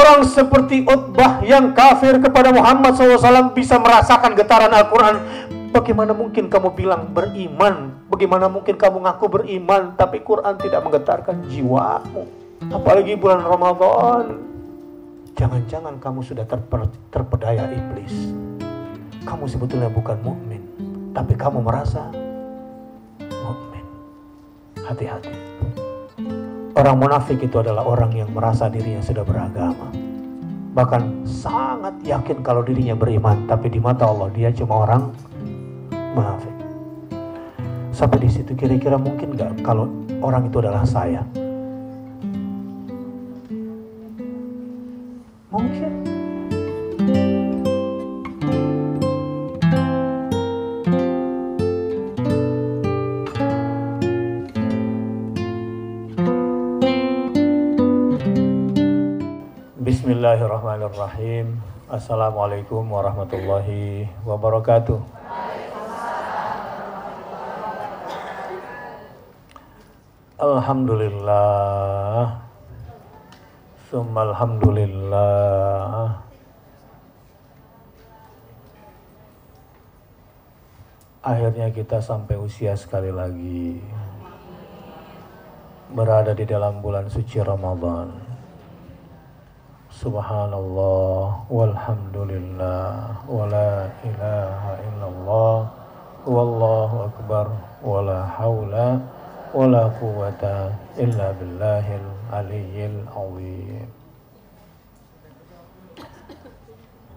Orang seperti Utbah yang kafir kepada Muhammad SAW bisa merasakan getaran Al-Quran. Bagaimana mungkin kamu bilang beriman? Bagaimana mungkin kamu ngaku beriman tapi Quran tidak menggetarkan jiwamu? Apalagi bulan Ramadan. Jangan-jangan kamu sudah terpedaya iblis. Kamu sebetulnya bukan mukmin, tapi kamu merasa mukmin. Hati-hati. Orang munafik itu adalah orang yang merasa dirinya sudah beragama. Bahkan sangat yakin kalau dirinya beriman, tapi di mata Allah dia cuma orang munafik. Sampai di situ kira-kira mungkin nggak kalau orang itu adalah saya? Mungkin. Bismillahirrahmanirrahim. Assalamualaikum warahmatullahi wabarakatuh. Alhamdulillah, summa alhamdulillah. Akhirnya kita sampai usia sekali lagi berada di dalam bulan suci Ramadan. Subhanallah, walhamdulillah, wala ilaha illallah, wallahu akbar, wala hawla wala quwwata illa billahil aliyyil azim.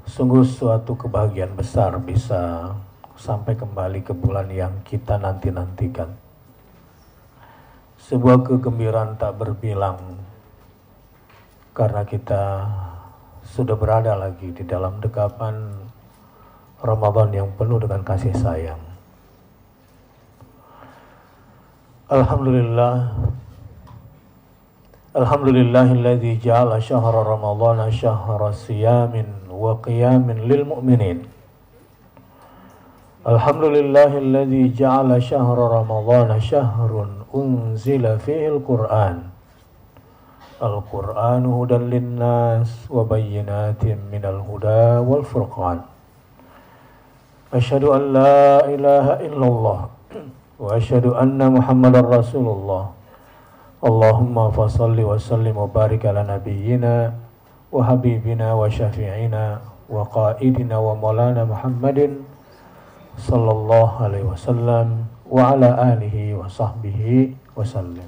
Sungguh suatu kebahagiaan besar bisa sampai kembali ke bulan yang kita nanti-nantikan. Sebuah kegembiraan tak berbilang karena kita sudah berada lagi di dalam dekapan Ramadan yang penuh dengan kasih sayang. Alhamdulillahilladzi ja'ala syahra ramadhana syahra siyamin wa qiyamin lil mu'minin. Alhamdulillahilladzi ja'ala syahra ramadhana syahrun unzila fihi al-Qur'an. Al-Qur'anu hudan linnas wa bayyinatin minal huda wal furqan. Asyhadu an la ilaha illallah wa asyhadu anna Muhammadar Rasulullah. Allahumma fasalli wa sallim wa barik ala nabiyyina wa habibina wa syafi'ina wa qaidina wa maulana Muhammadin sallallahu alaihi wasallam wa ala alihi wa sahbihi wa sallim.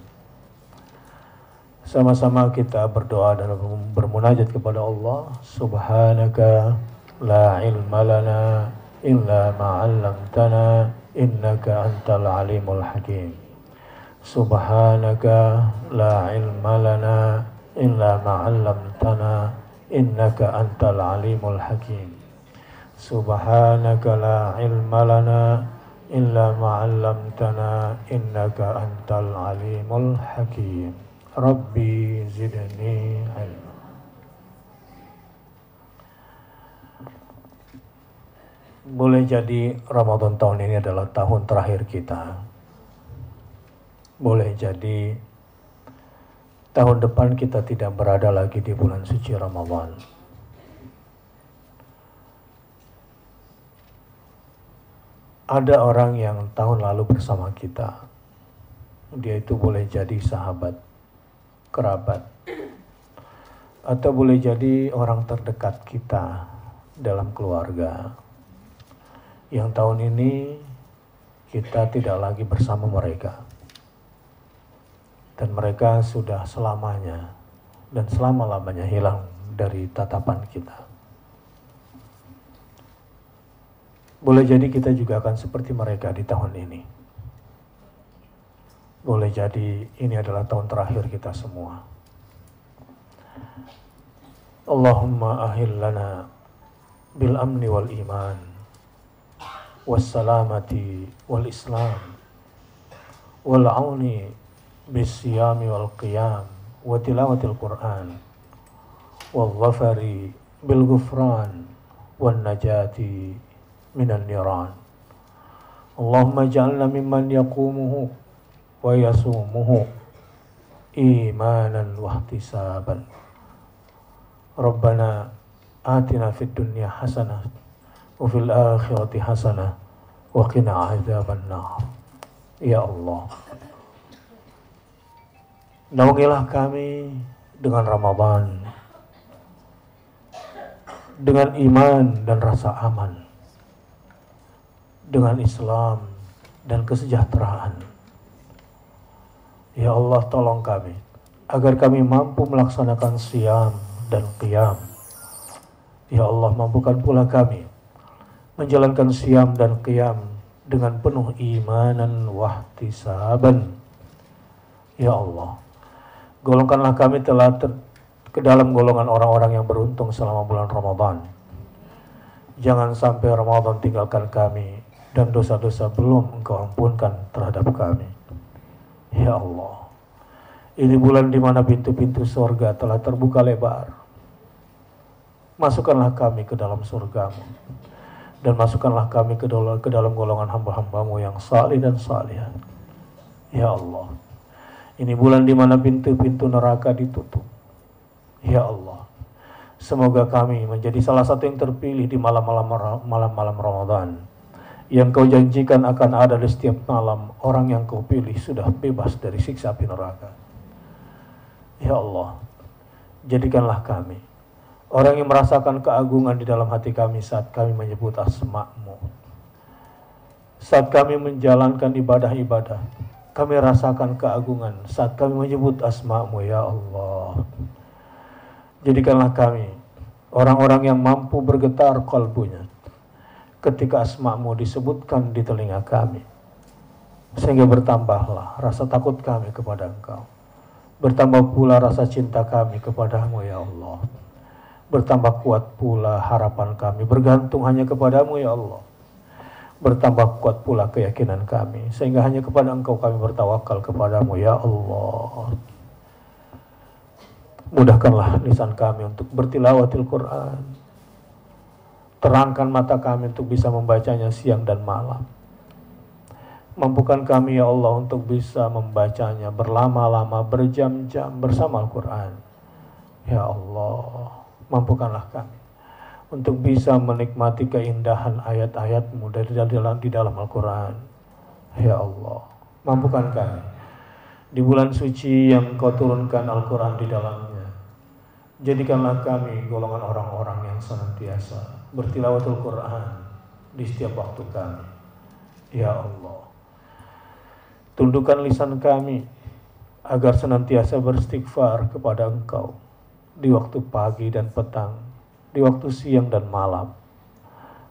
Sama-sama kita berdoa dan bermunajat kepada Allah. Subhanaka la ilma lana illa ma 'allamtana innaka antal alimul hakim. Subhanaka la ilma lana illa ma 'allamtana innaka antal alimul hakim. Subhanaka la ilma lana illa ma 'allamtana innaka antal alimul hakim. Rabbi zidni ilma. Boleh jadi Ramadan tahun ini adalah tahun terakhir kita. Boleh jadi tahun depan kita tidak berada lagi di bulan suci Ramadan. Ada orang yang tahun lalu bersama kita. Dia itu boleh jadi sahabat, kerabat, atau boleh jadi orang terdekat kita dalam keluarga. Yang tahun ini kita tidak lagi bersama mereka. Dan mereka sudah selamanya dan selama-lamanya hilang dari tatapan kita. Boleh jadi kita juga akan seperti mereka di tahun ini. Boleh jadi ini adalah tahun terakhir kita semua. Allahumma ahillana bil amni wal iman wassalamati wal islam wal auni bisyami wal qiyam wa tilawatil quran wal ghafari bil ghufran wan najati minan niran. Allahumma ja'alna mimman yaqumuhu wa yasumuhu imanan wa ihtisaban. Rabbana atina fid dunya hasanah wa fil akhirati hasanah wa qina adzabannar. Ya Allah, naungilah kami dengan Ramadan, dengan iman dan rasa aman, dengan Islam dan kesejahteraan. Ya Allah, tolong kami agar kami mampu melaksanakan siam dan qiyam. Ya Allah, mampukan pula kami menjalankan siam dan qiyam dengan penuh imanan wahtisaban. Ya Allah, golongkanlah kami telah ke dalam golongan orang-orang yang beruntung selama bulan Ramadan. Jangan sampai Ramadan tinggalkan kami dan dosa-dosa belum Engkau ampunkan terhadap kami. Ya Allah, ini bulan di mana pintu-pintu surga telah terbuka lebar. Masukkanlah kami ke dalam surga-Mu, dan masukkanlah kami ke dalam golongan hamba-hamba-Mu yang salih dan salihah. Ya Allah, ini bulan di mana pintu-pintu neraka ditutup. Ya Allah, semoga kami menjadi salah satu yang terpilih di malam-malam Ramadan yang Kau janjikan akan ada di setiap malam. Orang yang Kau pilih sudah bebas dari siksa api neraka. Ya Allah, jadikanlah kami orang yang merasakan keagungan di dalam hati kami saat kami menyebut asma-Mu. Saat kami menjalankan ibadah-ibadah, kami rasakan keagungan saat kami menyebut asma-Mu. Ya Allah, jadikanlah kami orang-orang yang mampu bergetar kalbunya ketika asma-Mu disebutkan di telinga kami, sehingga bertambahlah rasa takut kami kepada Engkau, bertambah pula rasa cinta kami kepada-Mu. Ya Allah, bertambah kuat pula harapan kami bergantung hanya kepada-Mu. Ya Allah, bertambah kuat pula keyakinan kami sehingga hanya kepada Engkau kami bertawakal kepada-Mu. Ya Allah, mudahkanlah lisan kami untuk bertilawatil Quran, terangkan mata kami untuk bisa membacanya siang dan malam. Mampukan kami ya Allah untuk bisa membacanya berlama-lama, berjam-jam bersama Al-Quran. Ya Allah, mampukanlah kami untuk bisa menikmati keindahan ayat-ayat-Mu di dalam Al-Quran. Ya Allah, mampukan kami di bulan suci yang Kau turunkan Al-Quran di dalamnya. Jadikanlah kami golongan orang-orang yang senantiasa bertilawatul Quran di setiap waktu kami. Ya Allah, tundukkan lisan kami agar senantiasa beristighfar kepada Engkau di waktu pagi dan petang, di waktu siang dan malam.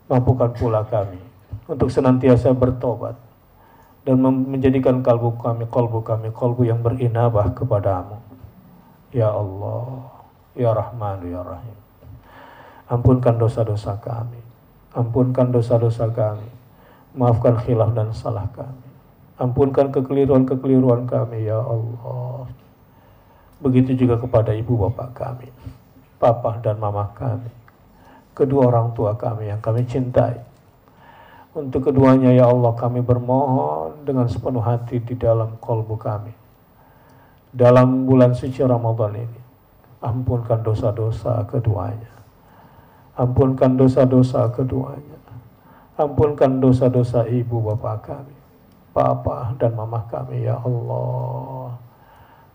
Mampukan pula kami untuk senantiasa bertobat dan menjadikan kalbu kami yang berinabah kepadamu. Ya Allah, Ya Rahman, Ya Rahim, ampunkan dosa-dosa kami, ampunkan dosa-dosa kami, maafkan khilaf dan salah kami, ampunkan kekeliruan-kekeliruan kami. Ya Allah, begitu juga kepada ibu bapak kami, papa dan mama kami, kedua orang tua kami yang kami cintai. Untuk keduanya ya Allah kami bermohon dengan sepenuh hati di dalam qalbu kami. Dalam bulan suci Ramadan ini, ampunkan dosa-dosa keduanya. Ampunkan dosa-dosa keduanya. Ampunkan dosa-dosa ibu bapak kami, papa dan mama kami. Ya Allah,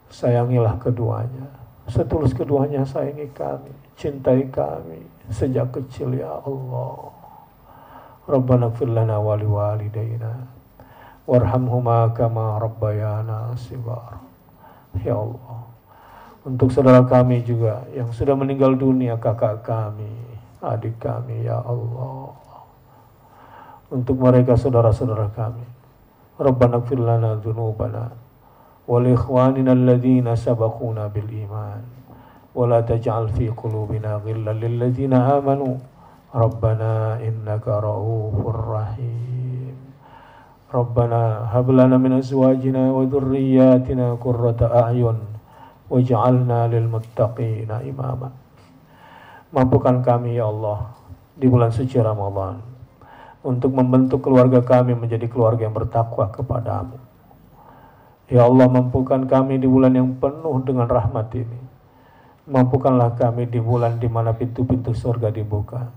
sayangilah keduanya, setulus keduanya sayangi kami, cintai kami sejak kecil. Ya Allah, Rabbana ighfir lana wa liwalidayna warhamhuma kama rabbayana shighara. Ya Allah, untuk saudara kami juga yang sudah meninggal dunia, kakak kami, adik kami. Ya Allah, untuk mereka saudara-saudara kami, Rabbana ighfir lana dzunubana wa li ikhwanina alladhina sabaquna bil iman wa la taj'al fi qulubina ghillan lil ladzina amanu Rabbana innaka ra'ufur rahim. Rabbana hab lana min azwajina wa dhurriyyatina qurrata a'yun waj'alna lil muttaqina imama. Mampukan kami ya Allah di bulan suci Ramadan untuk membentuk keluarga kami menjadi keluarga yang bertakwa kepadamu. Ya Allah, mampukan kami di bulan yang penuh dengan rahmat ini Mampukanlah kami di bulan di mana pintu-pintu surga dibuka.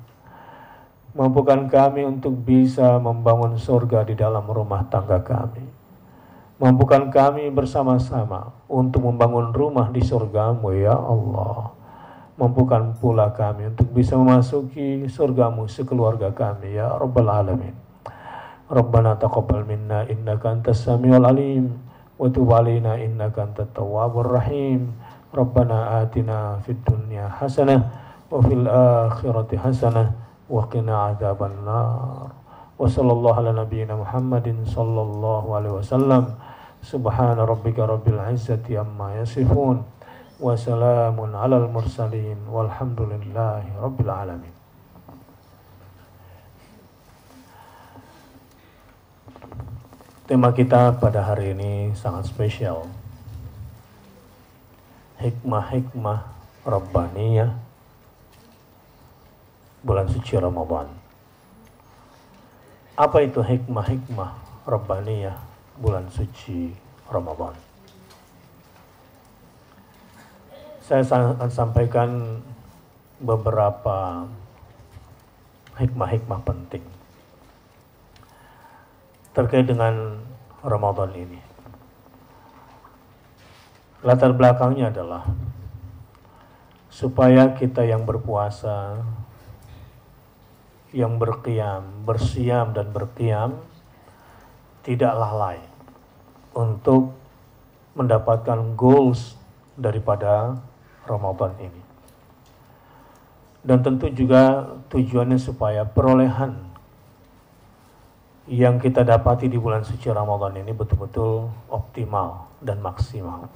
Mampukan kami untuk bisa membangun surga di dalam rumah tangga kami. Mampukan kami bersama-sama untuk membangun rumah di surgamu ya Allah. Mampukan pula kami untuk bisa memasuki surgamu sekeluarga kami ya Rabbal Alamin. Rabbana taqabbal minna innaka antas samiul alim wa tub alaina innaka antat tawwabur rahim. Rabbana atina fid dunya hasanah wa fil akhirati hasanah wa qina adzabannar. Wa sallallahu ala nabiyyina Muhammadin sallallahu alaihi wasallam. Subhana rabbika rabbil izzati amma yasifun wa salamun alal mursalin walhamdulillahi rabbil alamin. Tema kita pada hari ini sangat spesial. Hikmah-hikmah Rabbaniyah bulan suci Ramadan. Apa itu hikmah-hikmah Rabbaniyah bulan suci Ramadan? Saya akan sampaikan beberapa hikmah-hikmah penting terkait dengan Ramadan ini. Latar belakangnya adalah supaya kita yang berpuasa, yang berqiyam, bersiam dan berqiyam tidak lalai untuk mendapatkan goals daripada Ramadan ini. Dan tentu juga tujuannya supaya perolehan yang kita dapati di bulan suci Ramadan ini betul-betul optimal dan maksimal.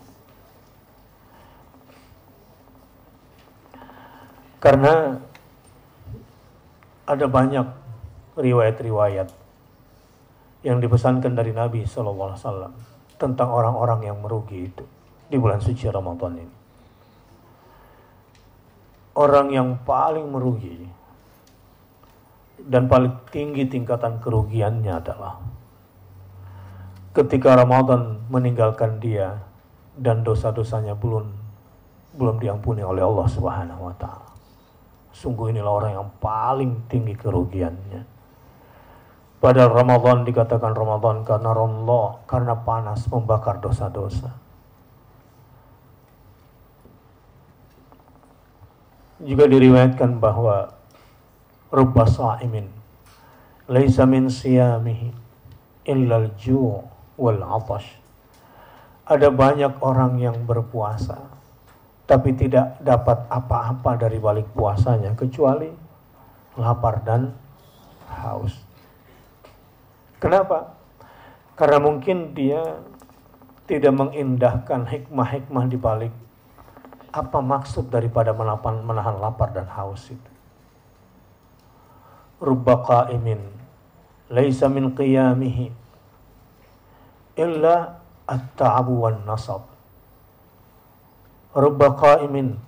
Karena ada banyak riwayat-riwayat yang dipesankan dari Nabi SAW tentang orang-orang yang merugi itu di bulan suci Ramadan ini. Orang yang paling merugi dan paling tinggi tingkatan kerugiannya adalah ketika Ramadan meninggalkan dia dan dosa-dosanya belum diampuni oleh Allah Subhanahu wa taala. Sungguh inilah orang yang paling tinggi kerugiannya. Padahal Ramadan dikatakan Ramadan karena Allah, karena panas membakar dosa-dosa. Juga diriwayatkan bahwa rubba sha'imin laisa min siyamihi illa al-ju' wal 'atash. Ada banyak orang yang berpuasa tapi tidak dapat apa-apa dari balik puasanya kecuali lapar dan haus. Kenapa? Karena mungkin dia tidak mengindahkan hikmah-hikmah di balik apa maksud daripada menahan lapar dan haus itu. Rubba qa'imin laisa min qiyamihi illa at-ta'abu wan nasab. Rubba qa'imin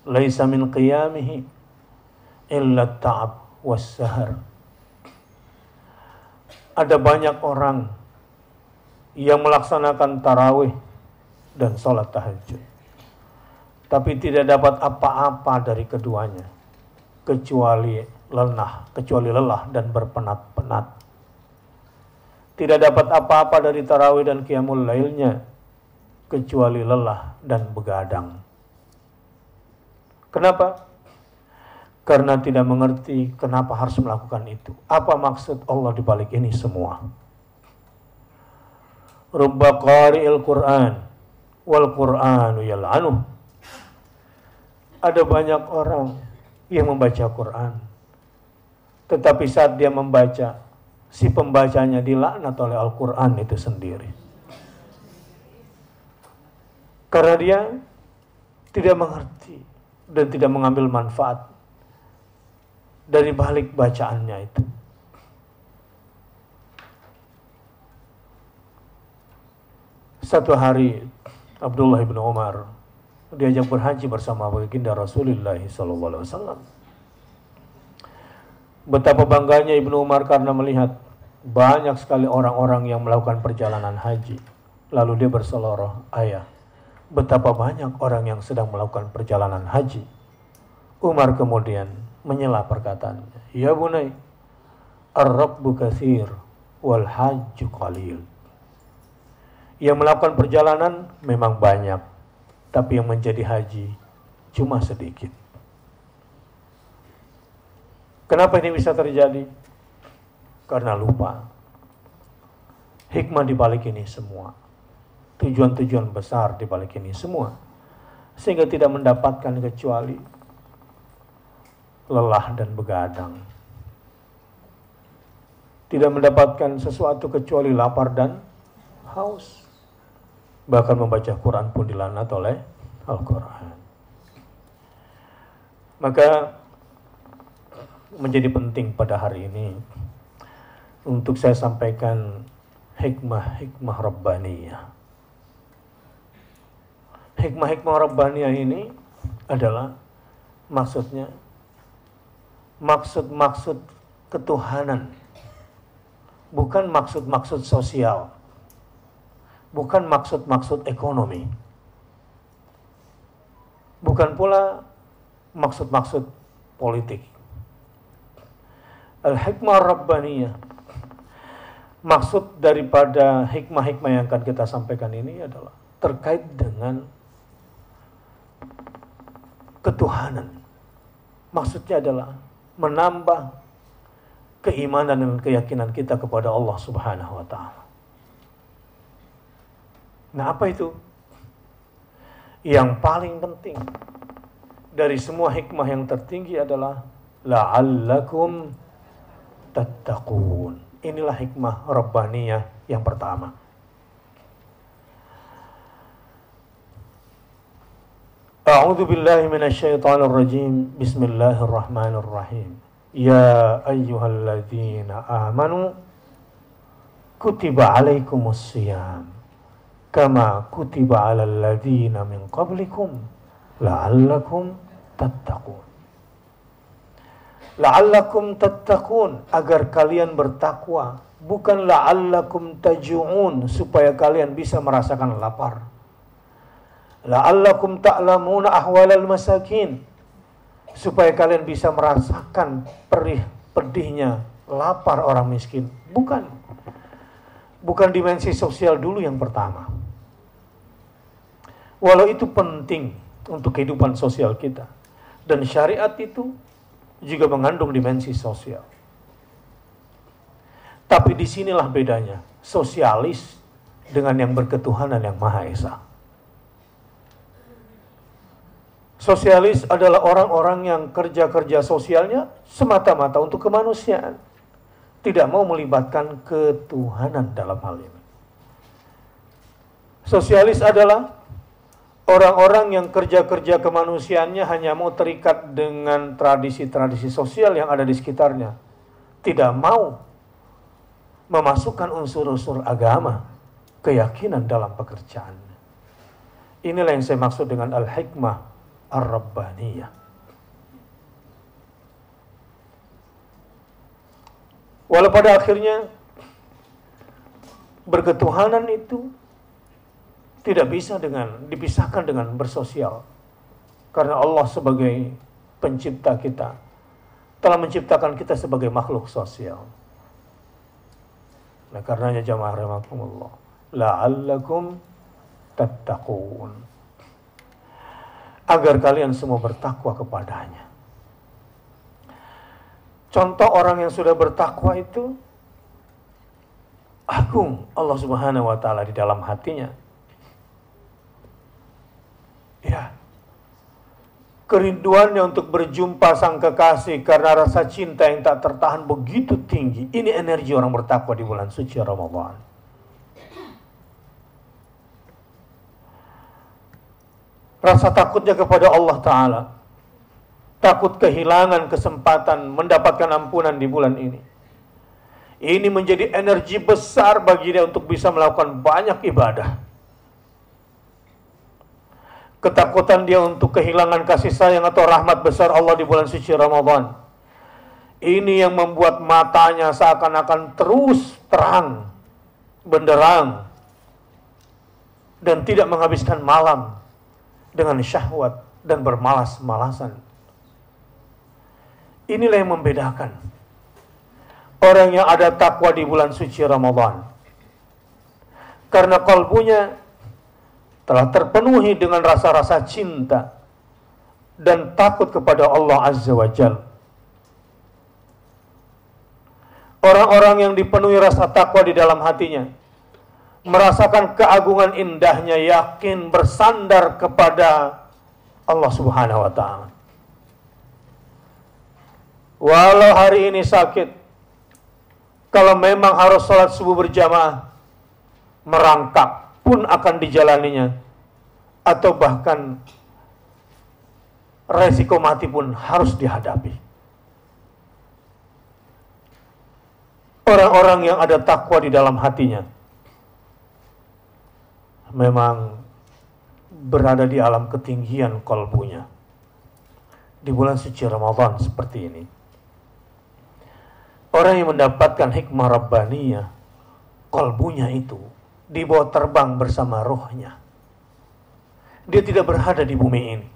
laisa min qiyamihi illa at-ta'ab was-sahar. Ada banyak orang yang melaksanakan tarawih dan sholat tahajud, tapi tidak dapat apa-apa dari keduanya kecuali lelah dan berpenat-penat. Tidak dapat apa-apa dari tarawih dan qiyamul lailnya kecuali lelah dan begadang. Kenapa? Karena tidak mengerti kenapa harus melakukan itu. Apa maksud Allah di balik ini semua? Rubba qari'il Qur'an wal Qur'anu yal'anuh. Ada banyak orang yang membaca Quran, tetapi saat dia membaca, si pembacanya dilaknat oleh Al-Quran itu sendiri. Karena dia tidak mengerti dan tidak mengambil manfaat dari balik bacaannya itu. Satu hari Abdullah bin Umar diajak berhaji bersama baginda Rasulullah SAW. Betapa bangganya Ibnu Umar karena melihat banyak sekali orang-orang yang melakukan perjalanan haji. Lalu dia berseloroh, ayah, betapa banyak orang yang sedang melakukan perjalanan haji. Umar kemudian menyela perkataannya, ya bunai, ar-rabbu katsir wal hajju qalil. Yang melakukan perjalanan memang banyak, tapi yang menjadi haji cuma sedikit. Kenapa ini bisa terjadi? Karena lupa hikmah di balik ini semua, tujuan-tujuan besar di balik ini semua, sehingga tidak mendapatkan kecuali lelah dan begadang. Tidak mendapatkan sesuatu kecuali lapar dan haus. Bahkan membaca Quran pun dilaknat oleh Al-Quran. Maka menjadi penting pada hari ini untuk saya sampaikan hikmah-hikmah Rabbaniyah. Hikmah-hikmah Rabbaniyah ini adalah maksudnya maksud-maksud ketuhanan, bukan maksud-maksud sosial, bukan maksud-maksud ekonomi, bukan pula maksud-maksud politik. Al-hikmah Rabbaniyah, maksud daripada hikmah-hikmah yang akan kita sampaikan ini adalah terkait dengan ketuhanan. Maksudnya adalah menambah keimanan dan keyakinan kita kepada Allah Subhanahu wa Ta'ala. Nah, apa itu? Yang paling penting dari semua hikmah yang tertinggi adalah la'allakum tattaqun. Inilah hikmah Rabbaniyah yang pertama. A'udzu billahi minasyaitonir rajim. Bismillahirrahmanirrahim. Ya ayyuhalladzina amanu kutiba alaikumus shiyam kama kutiba alal ladzina min qablikum la'allakum tattaqun. La'allakum tattaqun, agar kalian bertakwa, bukan la'allakum taju'un, supaya kalian bisa merasakan lapar. La'allakum ta'lamuna ahwalal masakin, supaya kalian bisa merasakan perih pedihnya lapar orang miskin. Bukan dimensi sosial dulu yang pertama. Walau itu penting untuk kehidupan sosial kita, dan syariat itu juga mengandung dimensi sosial. Tapi disinilah bedanya sosialis dengan yang berketuhanan yang Maha Esa. Sosialis adalah orang-orang yang kerja-kerja sosialnya semata-mata untuk kemanusiaan, tidak mau melibatkan ketuhanan dalam hal ini. Sosialis adalah orang-orang yang kerja-kerja kemanusiaannya hanya mau terikat dengan tradisi-tradisi sosial yang ada di sekitarnya, tidak mau memasukkan unsur-unsur agama, keyakinan dalam pekerjaan. Inilah yang saya maksud dengan al-hikmah ar-rabbaniyah. Walau pada akhirnya berketuhanan itu tidak bisa dipisahkan dengan bersosial. Karena Allah sebagai pencipta kita telah menciptakan kita sebagai makhluk sosial. Nah, karenanya jamaah rahimakumullah, la'allakum tattaqun, agar kalian semua bertakwa kepadanya. Contoh orang yang sudah bertakwa itu agung Allah Subhanahu wa Ta'ala di dalam hatinya. Ya, kerinduannya untuk berjumpa sang kekasih karena rasa cinta yang tak tertahan begitu tinggi. Ini energi orang bertakwa di bulan suci Ramadan. Rasa takutnya kepada Allah Ta'ala, takut kehilangan kesempatan mendapatkan ampunan di bulan ini. Ini menjadi energi besar bagi dia untuk bisa melakukan banyak ibadah. Ketakutan dia untuk kehilangan kasih sayang atau rahmat besar Allah di bulan suci Ramadan. Ini yang membuat matanya seakan-akan terus terang, benderang. dan tidak menghabiskan malam dengan syahwat dan bermalas-malasan. Inilah yang membedakan orang yang ada takwa di bulan suci Ramadan. Karena kalbunya telah terpenuhi dengan rasa-rasa cinta dan takut kepada Allah Azza wa Jalla. Orang-orang yang dipenuhi rasa takwa di dalam hatinya, merasakan keagungan indahnya, yakin bersandar kepada Allah Subhanahu wa Ta'ala. Walau hari ini sakit, kalau memang harus sholat subuh berjamaah, merangkak pun akan dijalaninya, atau bahkan resiko mati pun harus dihadapi. Orang-orang yang ada takwa di dalam hatinya memang berada di alam ketinggian kalbunya di bulan suci Ramadan seperti ini. Orang yang mendapatkan hikmah Rabbaniyah, kalbunya itu dibawa terbang bersama rohnya. Dia tidak berada di bumi ini.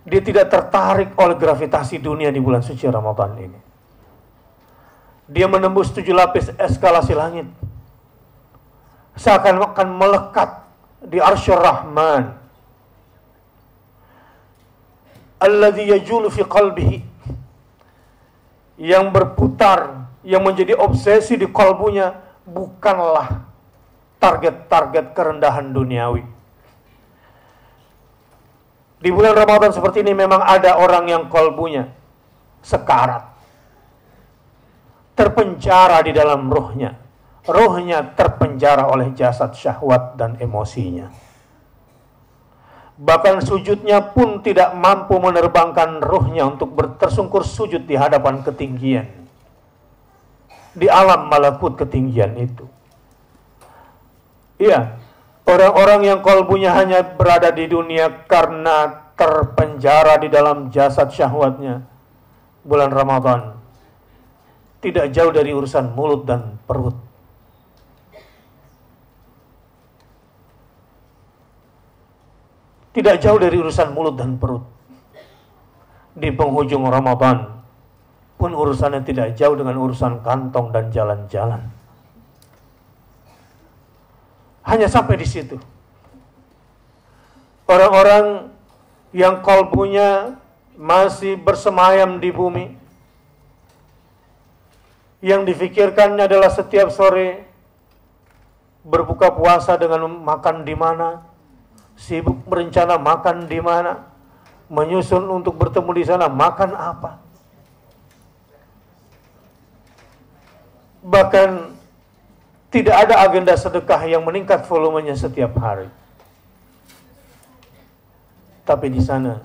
Dia tidak tertarik oleh gravitasi dunia di bulan suci Ramadan ini. Dia menembus 7 lapis eskalasi langit, seakan-akan melekat di Arsyur Rahman. Alladzi yajulu fi qalbihi, yang berputar, yang menjadi obsesi di kalbunya bukanlah target-target kerendahan duniawi. Di bulan Ramadan seperti ini memang ada orang yang kalbunya sekarat, terpenjara di dalam rohnya. Rohnya terpenjara oleh jasad syahwat dan emosinya. Bahkan sujudnya pun tidak mampu menerbangkan rohnya untuk tersungkur sujud di hadapan ketinggian, di alam malakut ketinggian itu. Iya, orang-orang yang kalbunya hanya berada di dunia karena terpenjara di dalam jasad syahwatnya, bulan Ramadan tidak jauh dari urusan mulut dan perut. Tidak jauh dari urusan mulut dan perut. Di penghujung Ramadan pun urusannya tidak jauh dengan urusan kantong dan jalan-jalan. Hanya sampai di situ. Orang-orang yang kalbunya masih bersemayam di bumi, yang difikirkannya adalah setiap sore berbuka puasa dengan makan di mana, sibuk berencana makan di mana, menyusun untuk bertemu di sana makan apa. Bahkan tidak ada agenda sedekah yang meningkat volumenya setiap hari. Tapi di sana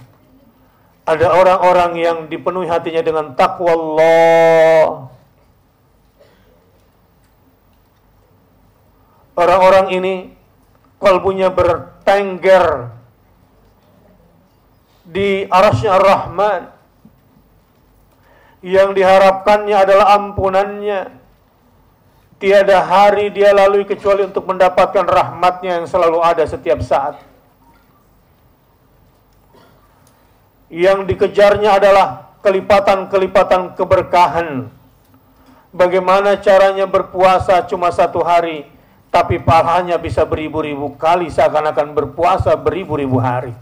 ada orang-orang yang dipenuhi hatinya dengan takwa Allah. Orang-orang ini kalbunya bertengger di arasy Ar-Rahman, yang diharapkannya adalah ampunannya. Tiada hari dia lalui kecuali untuk mendapatkan rahmatnya yang selalu ada setiap saat. Yang dikejarnya adalah kelipatan-kelipatan keberkahan. Bagaimana caranya berpuasa cuma 1 hari, tapi pahalanya bisa beribu-ribu kali, seakan-akan berpuasa beribu-ribu hari.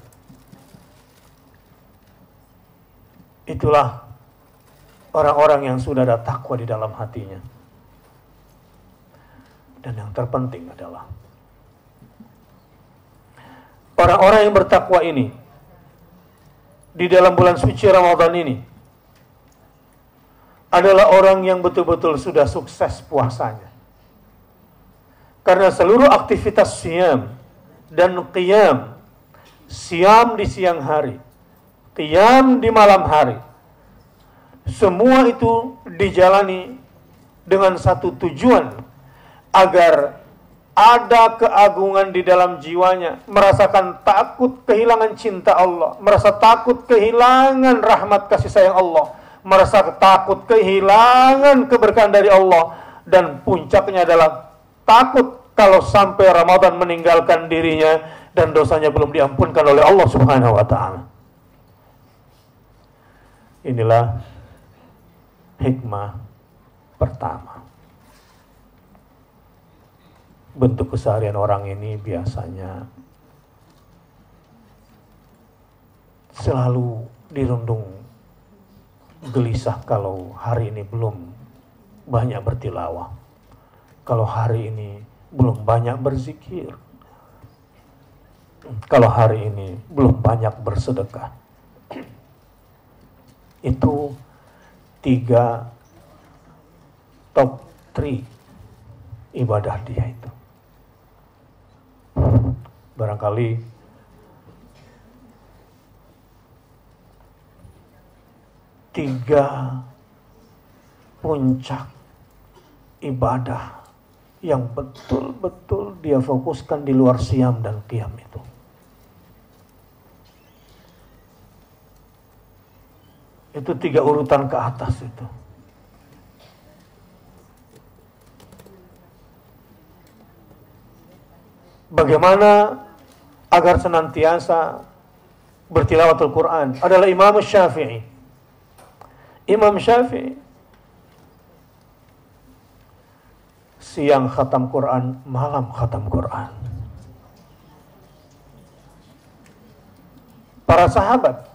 Itulah orang-orang yang sudah ada takwa di dalam hatinya. Dan yang terpenting adalah orang-orang yang bertakwa ini di dalam bulan suci Ramadan ini adalah orang yang betul-betul sudah sukses puasanya. Karena seluruh aktivitas siam dan qiyam, siam di siang hari, qiyam di malam hari, semua itu dijalani dengan satu tujuan, agar ada keagungan di dalam jiwanya, merasakan takut kehilangan cinta Allah, merasa takut kehilangan rahmat kasih sayang Allah, merasa takut kehilangan keberkahan dari Allah, dan puncaknya adalah takut kalau sampai Ramadan meninggalkan dirinya dan dosanya belum diampunkan oleh Allah Subhanahu wa taala. Inilah hikmah pertama. Bentuk keseharian orang ini biasanya selalu dirundung gelisah kalau hari ini belum banyak bertilawah, kalau hari ini belum banyak berzikir, kalau hari ini belum banyak bersedekah. Itu 3 top 3 ibadah dia itu. Barangkali tiga puncak ibadah yang betul-betul dia fokuskan di luar siam dan qiyam itu. Itu 3 urutan ke atas itu. Bagaimana agar senantiasa bertilawatul Quran adalah Imam Syafi'i. Imam Syafi'i siang khatam Quran, malam khatam Quran. Para sahabat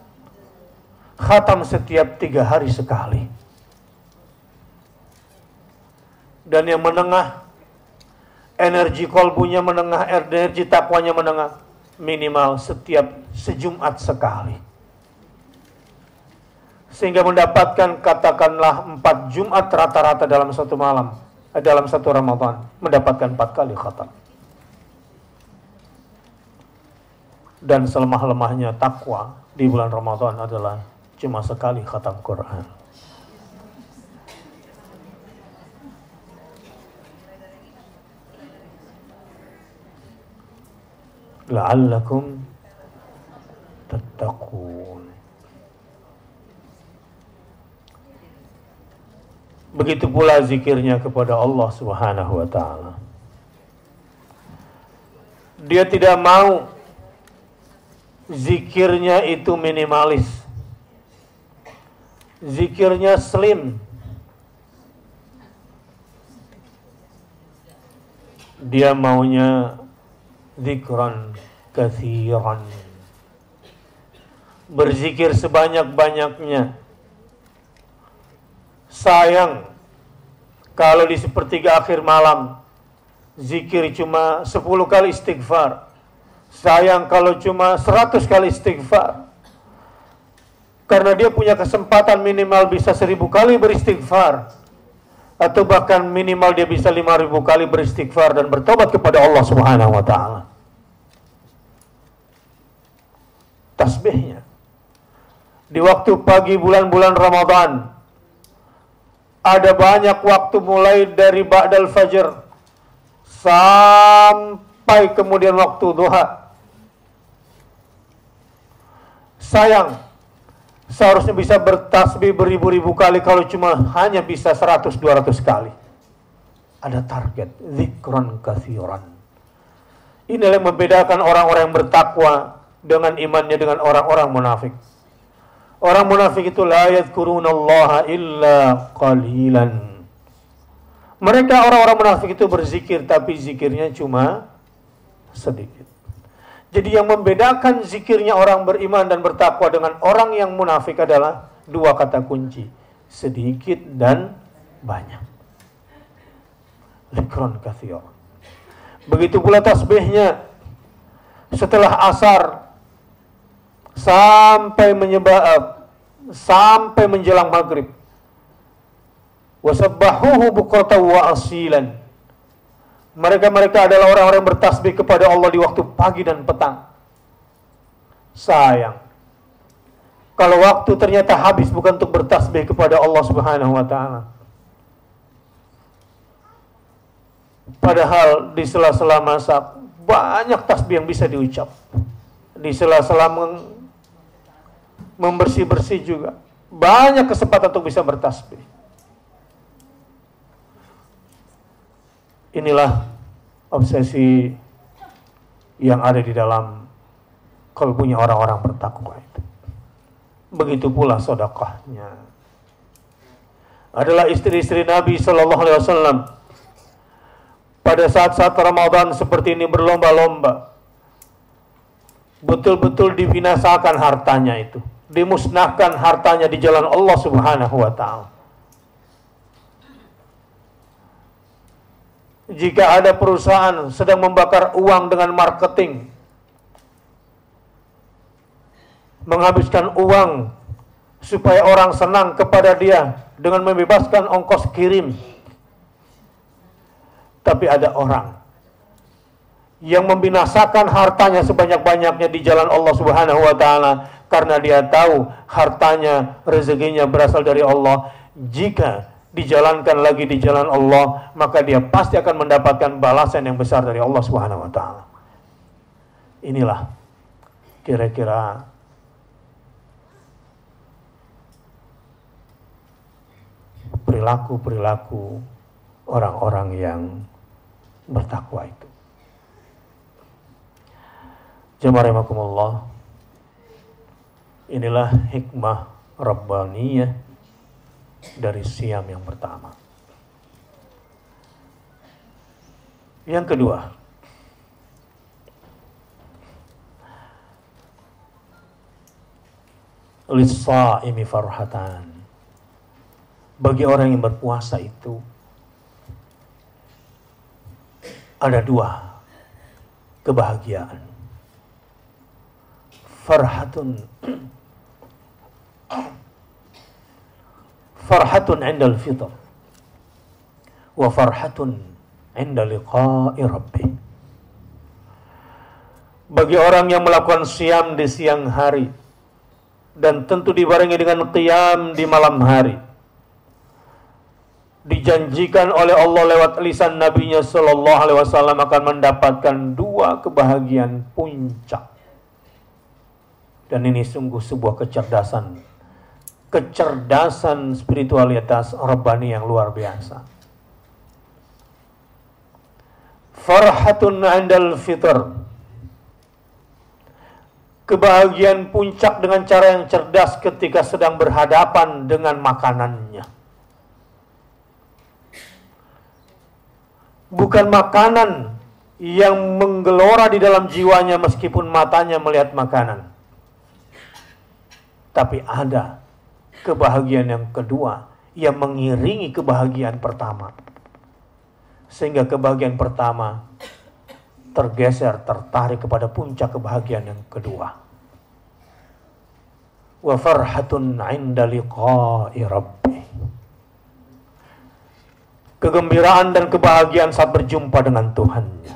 khatam setiap 3 hari sekali. Dan yang menengah, energi kolbunya menengah, energi takwanya menengah, minimal setiap sejumat sekali. Sehingga mendapatkan katakanlah 4 Jumat rata-rata dalam satu malam, dalam satu Ramadan, mendapatkan 4 kali khatam. Dan selemah-lemahnya takwa di bulan Ramadan adalah cuma sekali khatam Quran. La'allakum tattaqun. Begitu pula zikirnya kepada Allah Subhanahu wa taala. Dia tidak mau zikirnya itu minimalis. Zikirnya slim. Dia maunya zikran katsiran. Berzikir sebanyak-banyaknya. Sayang kalau di sepertiga akhir malam zikir cuma 10 kali istighfar. Sayang kalau cuma 100 kali istighfar. Karena dia punya kesempatan minimal bisa 1000 kali beristighfar. Atau bahkan minimal dia bisa 5000 kali beristighfar dan bertobat kepada Allah Subhanahu wa taala. Tasbihnya di waktu pagi bulan-bulan Ramadan ada banyak waktu mulai dari ba'dal fajr sampai kemudian waktu duha. Sayang, seharusnya bisa bertasbih beribu-ribu kali, kalau cuma hanya bisa 100-200 kali. Ada target, zikran katsiran. Inilah yang membedakan orang-orang yang bertakwa dengan imannya dengan orang-orang munafik. Orang munafik itu la yadhkurunallaha illa qalilan. Mereka orang-orang munafik itu berzikir tapi zikirnya cuma sedikit. Jadi yang membedakan zikirnya orang beriman dan bertakwa dengan orang yang munafik adalah 2 kata kunci, sedikit dan banyak. Zikran katsiran. Begitu pula tasbihnya setelah asar sampai menjelang maghrib. Wasabbahuhu bukratan wa asilan. Mereka adalah orang-orang yang bertasbih kepada Allah di waktu pagi dan petang. Sayang kalau waktu ternyata habis bukan untuk bertasbih kepada Allah Subhanahu wa taala. Padahal di sela-sela masak banyak tasbih yang bisa diucap. Di sela-sela membersih-bersih juga banyak kesempatan untuk bisa bertasbih. Inilah obsesi yang ada di dalam kalbunya orang-orang bertakwa itu. Begitu pula sedekahnya. Adalah istri-istri Nabi Sallallahu Alaihi Wasallam. Pada saat-saat Ramadan seperti ini berlomba-lomba, betul-betul dibinasakan hartanya itu, dimusnahkan hartanya di jalan Allah Subhanahu wa Ta'ala. Jika ada perusahaan sedang membakar uang dengan marketing, menghabiskan uang supaya orang senang kepada dia dengan membebaskan ongkos kirim, tapi ada orang yang membinasakan hartanya sebanyak-banyaknya di jalan Allah Subhanahu wa Ta'ala karena dia tahu hartanya, rezekinya berasal dari Allah. Jika dijalankan lagi di jalan Allah, maka dia pasti akan mendapatkan balasan yang besar dari Allah Subhanahu wa Ta'ala. Inilah kira-kira perilaku-perilaku orang-orang yang bertakwa itu. Jemaah rahimakumullah, inilah hikmah Rabbaniyah dari Syam yang pertama. Yang kedua, lis-shaimi farhatan. Bagi orang yang berpuasa itu ada dua kebahagiaan. Farhatun 'inda al-fitr wa farhatun 'inda liqa'i rabbih. Bagi orang yang melakukan siam di siang hari dan tentu dibarengi dengan qiyam di malam hari, dijanjikan oleh Allah lewat lisan Nabi-Nya Sallallahu Alaihi Wasallam akan mendapatkan dua kebahagiaan puncak. Dan ini sungguh sebuah kecerdasan spiritualitas Rabbani yang luar biasa. Farhatun 'indal fitr, kebahagiaan puncak dengan cara yang cerdas ketika sedang berhadapan dengan makanannya. Bukan makanan yang menggelora di dalam jiwanya meskipun matanya melihat makanan. Tapi ada kebahagiaan yang kedua yang mengiringi kebahagiaan pertama. Sehingga kebahagiaan pertama tergeser, tertarik kepada puncak kebahagiaan yang kedua. Wa farhatun 'inda liqa'i rabbih. Kegembiraan dan kebahagiaan saat berjumpa dengan Tuhannya.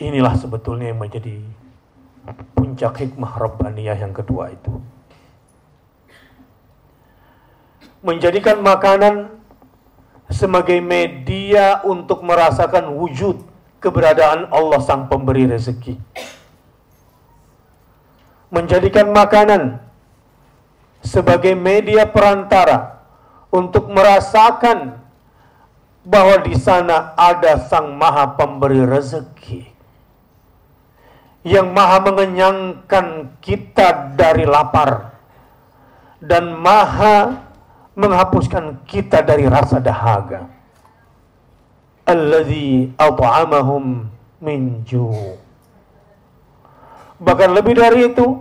Inilah sebetulnya yang menjadi puncak hikmah Rabbaniyah yang kedua itu. Menjadikan makanan sebagai media untuk merasakan wujud keberadaan Allah Sang Pemberi Rezeki. Menjadikan makanan sebagai media perantara untuk merasakan bahwa di sana ada Sang Maha Pemberi Rezeki yang maha mengenyangkan kita dari lapar dan maha menghapuskan kita dari rasa dahaga. Alladzi at'amahum min ju'. Bahkan lebih dari itu,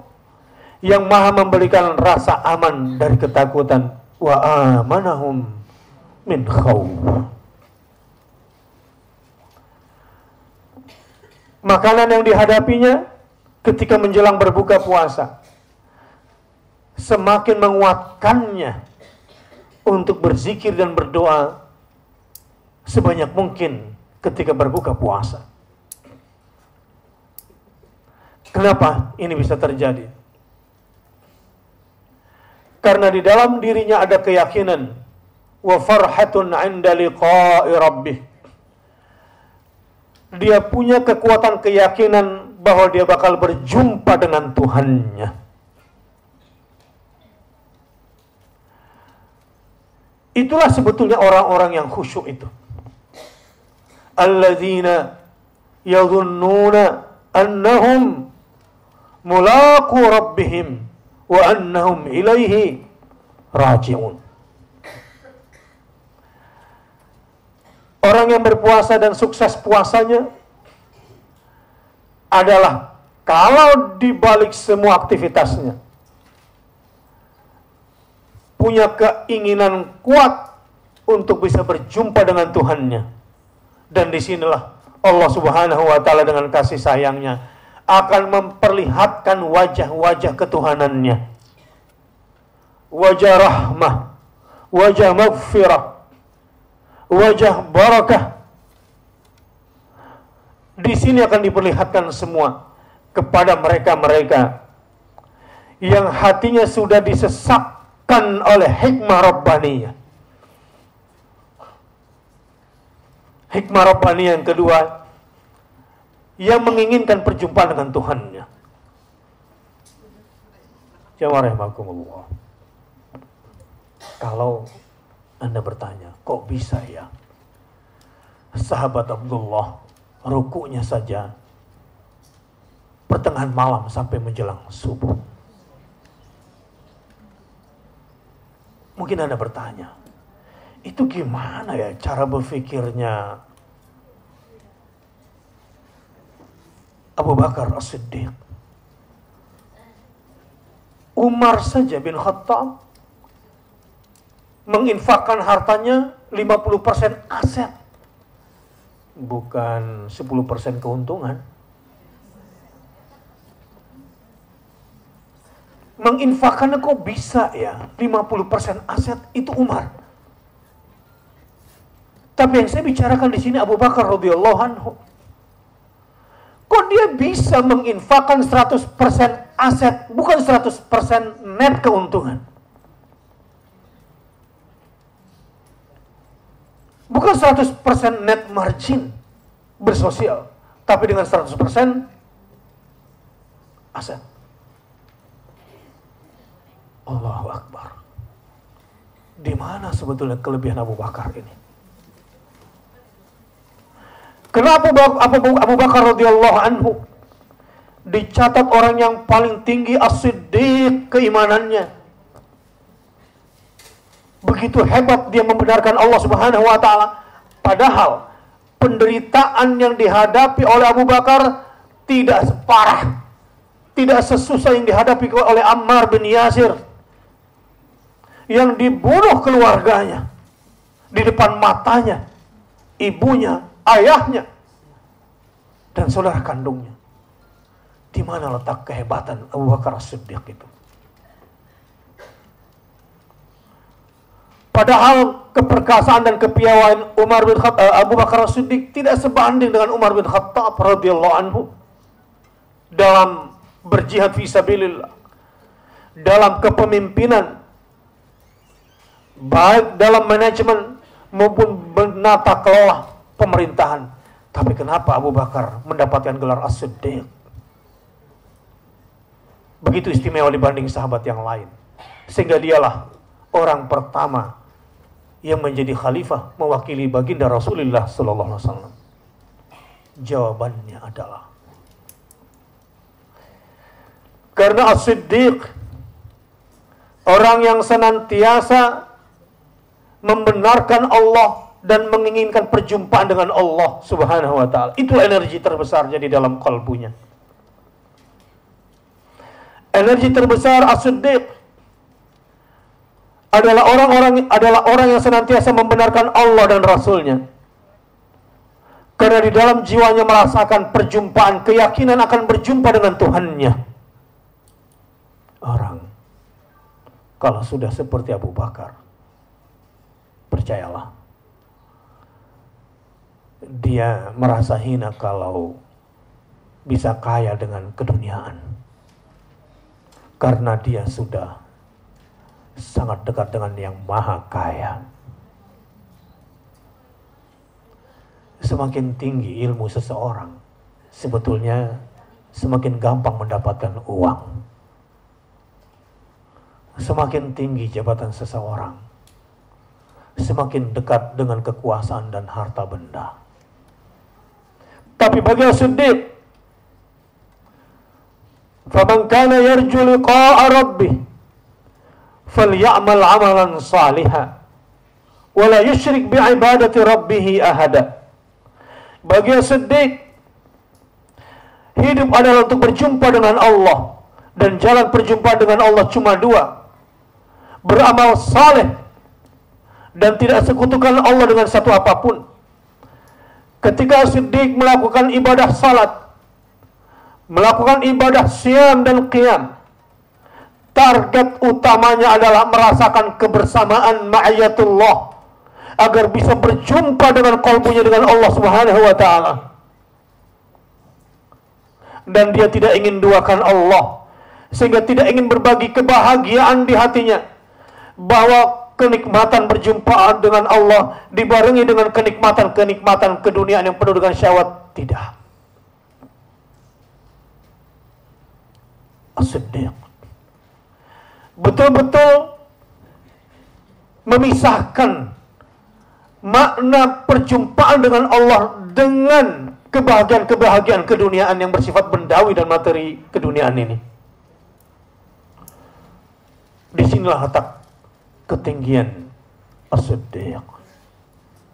yang maha memberikan rasa aman dari ketakutan. Wa amanahum min khawf. Makanan yang dihadapinya ketika menjelang berbuka puasa semakin menguatkannya untuk berzikir dan berdoa sebanyak mungkin ketika berbuka puasa. Kenapa ini bisa terjadi? Karena di dalam dirinya ada keyakinan wa farhatun 'inda liqa'i rabbih. Dia punya kekuatan keyakinan bahwa dia bakal berjumpa dengan Tuhannya. Itulah sebetulnya orang-orang yang khusyuk itu. alladzina yadhunnuna annahum mulaqu rabbihim wa annahum ilaihi raji'un. Orang yang berpuasa dan sukses puasanya adalah kalau di balik semua aktivitasnya punya keinginan kuat untuk bisa berjumpa dengan Tuhannya. Dan disinilah Allah Subhanahu wa Ta'ala dengan kasih sayangnya akan memperlihatkan wajah-wajah ketuhanannya, wajah rahmah, wajah maghfirah, wajah barakah. Di sini akan diperlihatkan semua kepada mereka-mereka yang hatinya sudah disesakkan oleh hikmah Rabbaniyah. Hikmah Rabbaniyah yang kedua, yang menginginkan perjumpaan dengan Tuhannya. Jamaah rahimakumullah. Kalau Anda bertanya, kok bisa ya sahabat Abdullah rukuknya saja pertengahan malam sampai menjelang subuh? Mungkin Anda bertanya, itu gimana ya cara berpikirnya Abu Bakar As-Siddiq? Umar saja bin Khattab menginfakkan hartanya 50% aset, bukan 10% keuntungan. Menginfakkannya kok bisa ya 50% aset itu Umar. Tapi yang saya bicarakan di sini Abu Bakar radhiyallahu anhu. Kok dia bisa menginfakkan 100% aset, bukan 100% net keuntungan? Bukan 100% net margin bersosial, tapi dengan 100% aset. Allahu Akbar. Di mana sebetulnya kelebihan Abu Bakar ini? Kenapa Abu Bakar radhiyallahu anhu dicatat orang yang paling tinggi as-siddiq keimanannya? Begitu hebat dia membenarkan Allah Subhanahu wa Ta'ala, padahal penderitaan yang dihadapi oleh Abu Bakar tidak separah, tidak sesusah yang dihadapi oleh Ammar bin Yasir yang dibunuh keluarganya di depan matanya, ibunya, ayahnya, dan saudara kandungnya. Di mana letak kehebatan Abu Bakar As-Siddiq itu? Padahal keperkasaan dan kepiawaian Abu Bakar As-Siddiq tidak sebanding dengan Umar bin Khattab radhiyallahu anhu dalam berjihad fisabilillah, dalam kepemimpinan, baik dalam manajemen maupun menata kelola pemerintahan. Tapi kenapa Abu Bakar mendapatkan gelar As-Siddiq? Begitu istimewa dibanding sahabat yang lain, sehingga dialah orang pertama yang menjadi khalifah mewakili baginda Rasulullah sallallahu alaihi wasallam. Jawabannya adalah karena As-Siddiq orang yang senantiasa membenarkan Allah dan menginginkan perjumpaan dengan Allah Subhanahu wa Ta'ala. Itulah energi terbesarnya di dalam kalbunya. Energi terbesar As-Siddiq adalah orang yang senantiasa membenarkan Allah dan Rasulnya. Karena di dalam jiwanya merasakan perjumpaan, keyakinan akan berjumpa dengan Tuhannya. Orang kalau sudah seperti Abu Bakar, percayalah, dia merasa hina kalau bisa kaya dengan keduniaan. Karena dia sudah sangat dekat dengan yang maha kaya. Semakin tinggi ilmu seseorang, sebetulnya semakin gampang mendapatkan uang. Semakin tinggi jabatan seseorang, semakin dekat dengan kekuasaan dan harta benda. Tapi bagi as-siddiq, faman kana yarju liqa'a rabbih falyamal 'amalan salihan wa la yusyrik bi'ibadati rabbih ahada. Bagi as-siddiq, hidup adalah untuk berjumpa dengan Allah, dan jalan perjumpaan dengan Allah cuma dua: beramal saleh dan tidak sekutukan Allah dengan satu apapun. Ketika as-siddiq melakukan ibadah salat, melakukan ibadah siam dan qiyam, target utamanya adalah merasakan kebersamaan ma'iyatullah, agar bisa berjumpa dengan qalbunya dengan Allah Subhanahu wa ta'ala. Dan dia tidak ingin duakan Allah, sehingga tidak ingin berbagi kebahagiaan di hatinya, bahwa kenikmatan berjumpa dengan Allah dibarengi dengan kenikmatan-kenikmatan keduniaan yang penuh dengan syahwat. Tidak. As-siddiq betul-betul memisahkan makna perjumpaan dengan Allah dengan kebahagiaan-kebahagiaan keduniaan yang bersifat bendawi dan materi keduniaan ini. Disinilah letak ketinggian as-siddiq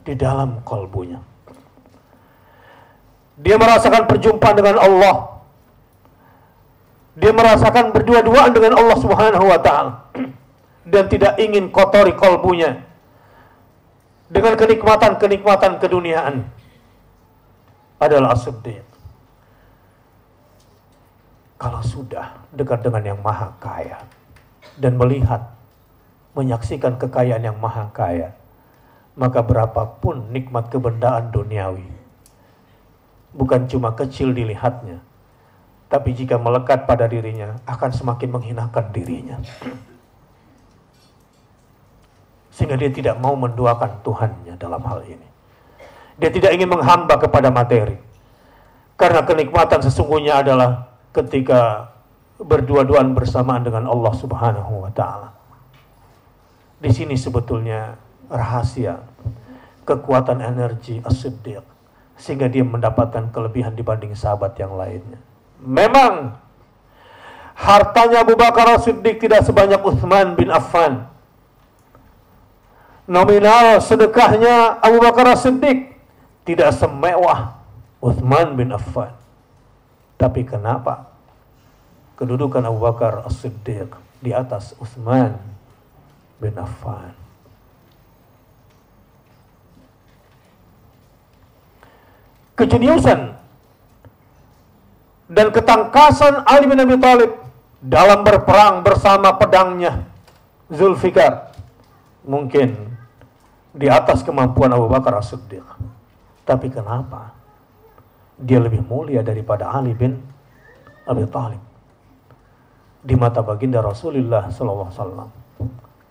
di dalam kalbunya. Dia merasakan perjumpaan dengan Allah. Dia merasakan berdua-duaan dengan Allah Subhanahu wa ta'ala, dan tidak ingin kotori kalbunya dengan kenikmatan-kenikmatan keduniaan. Adalah as-siddiq. Kalau sudah dekat dengan yang maha kaya dan melihat, menyaksikan kekayaan yang maha kaya, maka berapapun nikmat kebendaan duniawi bukan cuma kecil dilihatnya, tapi jika melekat pada dirinya akan semakin menghinakan dirinya, sehingga dia tidak mau menduakan Tuhannya dalam hal ini. Dia tidak ingin menghamba kepada materi, karena kenikmatan sesungguhnya adalah ketika berdua-duaan bersamaan dengan Allah Subhanahu wa ta'ala. Di sini sebetulnya rahasia kekuatan energi as-siddiq, sehingga dia mendapatkan kelebihan dibanding sahabat yang lainnya. Memang hartanya Abu Bakar as-Siddiq tidak sebanyak Utsman bin Affan. Nominal sedekahnya Abu Bakar as-Siddiq tidak semewah Utsman bin Affan. Tapi kenapa kedudukan Abu Bakar as-Siddiq di atas Utsman bin Affan? Kejeniusan dan ketangkasan Ali bin Abi Thalib dalam berperang bersama pedangnya Zulfikar mungkin di atas kemampuan Abu Bakar as-Siddiq. Tapi kenapa dia lebih mulia daripada Ali bin Abi Thalib di mata baginda Rasulullah SAW?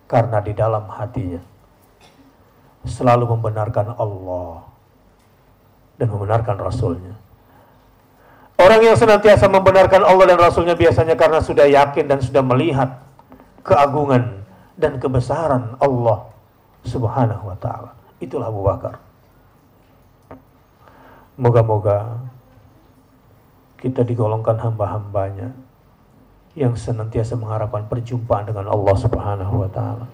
Karena di dalam hatinya selalu membenarkan Allah dan membenarkan Rasulnya. Orang yang senantiasa membenarkan Allah dan Rasulnya biasanya karena sudah yakin dan sudah melihat keagungan dan kebesaran Allah Subhanahu wa ta'ala. Itulah Abu Bakar. Moga-moga kita digolongkan hamba-hambanya yang senantiasa mengharapkan perjumpaan dengan Allah Subhanahu wa ta'ala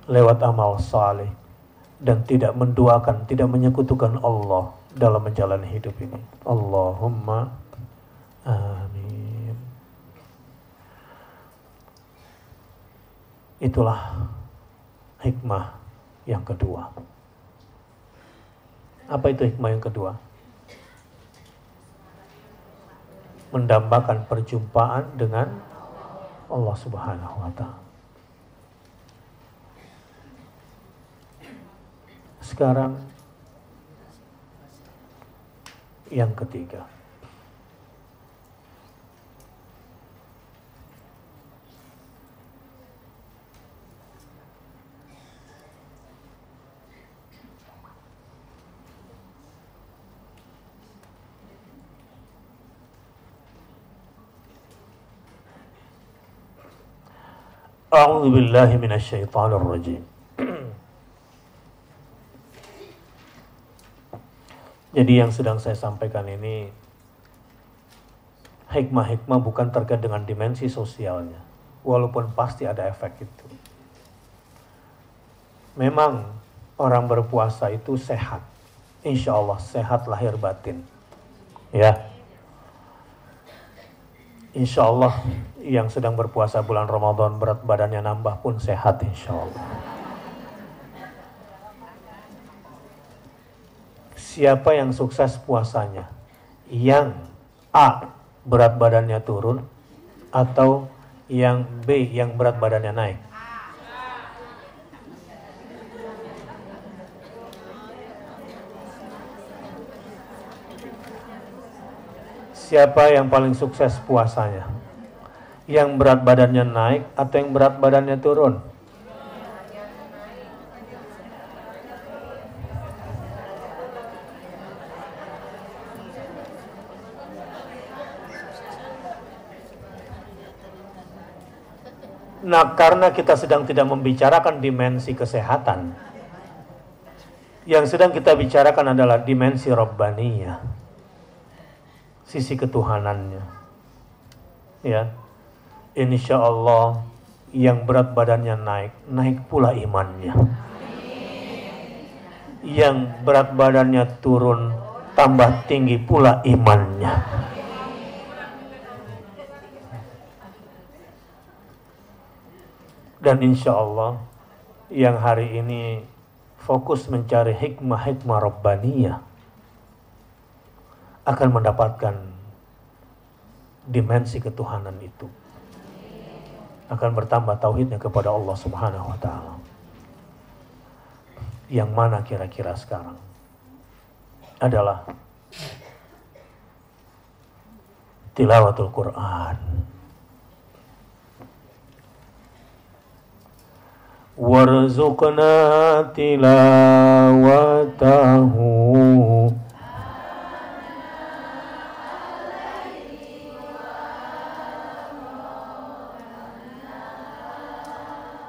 lewat amal saleh, dan tidak menduakan, tidak menyekutukan Allah dalam menjalani hidup ini. Allahumma amin. Itulah hikmah yang kedua. Apa itu hikmah yang kedua? Mendambakan perjumpaan dengan Allah Subhanahu wa ta'ala. Sekarang yang ketiga. A'udzu billahi minasyaitonir rajim. Jadi yang sedang saya sampaikan ini hikmah-hikmah bukan terkait dengan dimensi sosialnya, walaupun pasti ada efek itu. Memang orang berpuasa itu sehat, insya Allah sehat lahir batin, ya. Insya Allah yang sedang berpuasa bulan Ramadan berat badannya nambah pun sehat insya Allah. Siapa yang sukses puasanya? Yang A, berat badannya turun, atau yang B, yang berat badannya naik? Siapa yang paling sukses puasanya? Yang berat badannya naik atau yang berat badannya turun? Nah, karena kita sedang tidak membicarakan dimensi kesehatan, yang sedang kita bicarakan adalah dimensi Rabbaniyah, sisi ketuhanannya. Ya, insya Allah yang berat badannya naik, naik pula imannya. Yang berat badannya turun, tambah tinggi pula imannya. Dan insya Allah yang hari ini fokus mencari hikmah-hikmah Rabbaniyah akan mendapatkan dimensi ketuhanan itu. Akan bertambah tauhidnya kepada Allah Subhanahu wa ta'ala. Yang mana kira-kira sekarang adalah tilawatul Quran. Warzuqna tilawatahu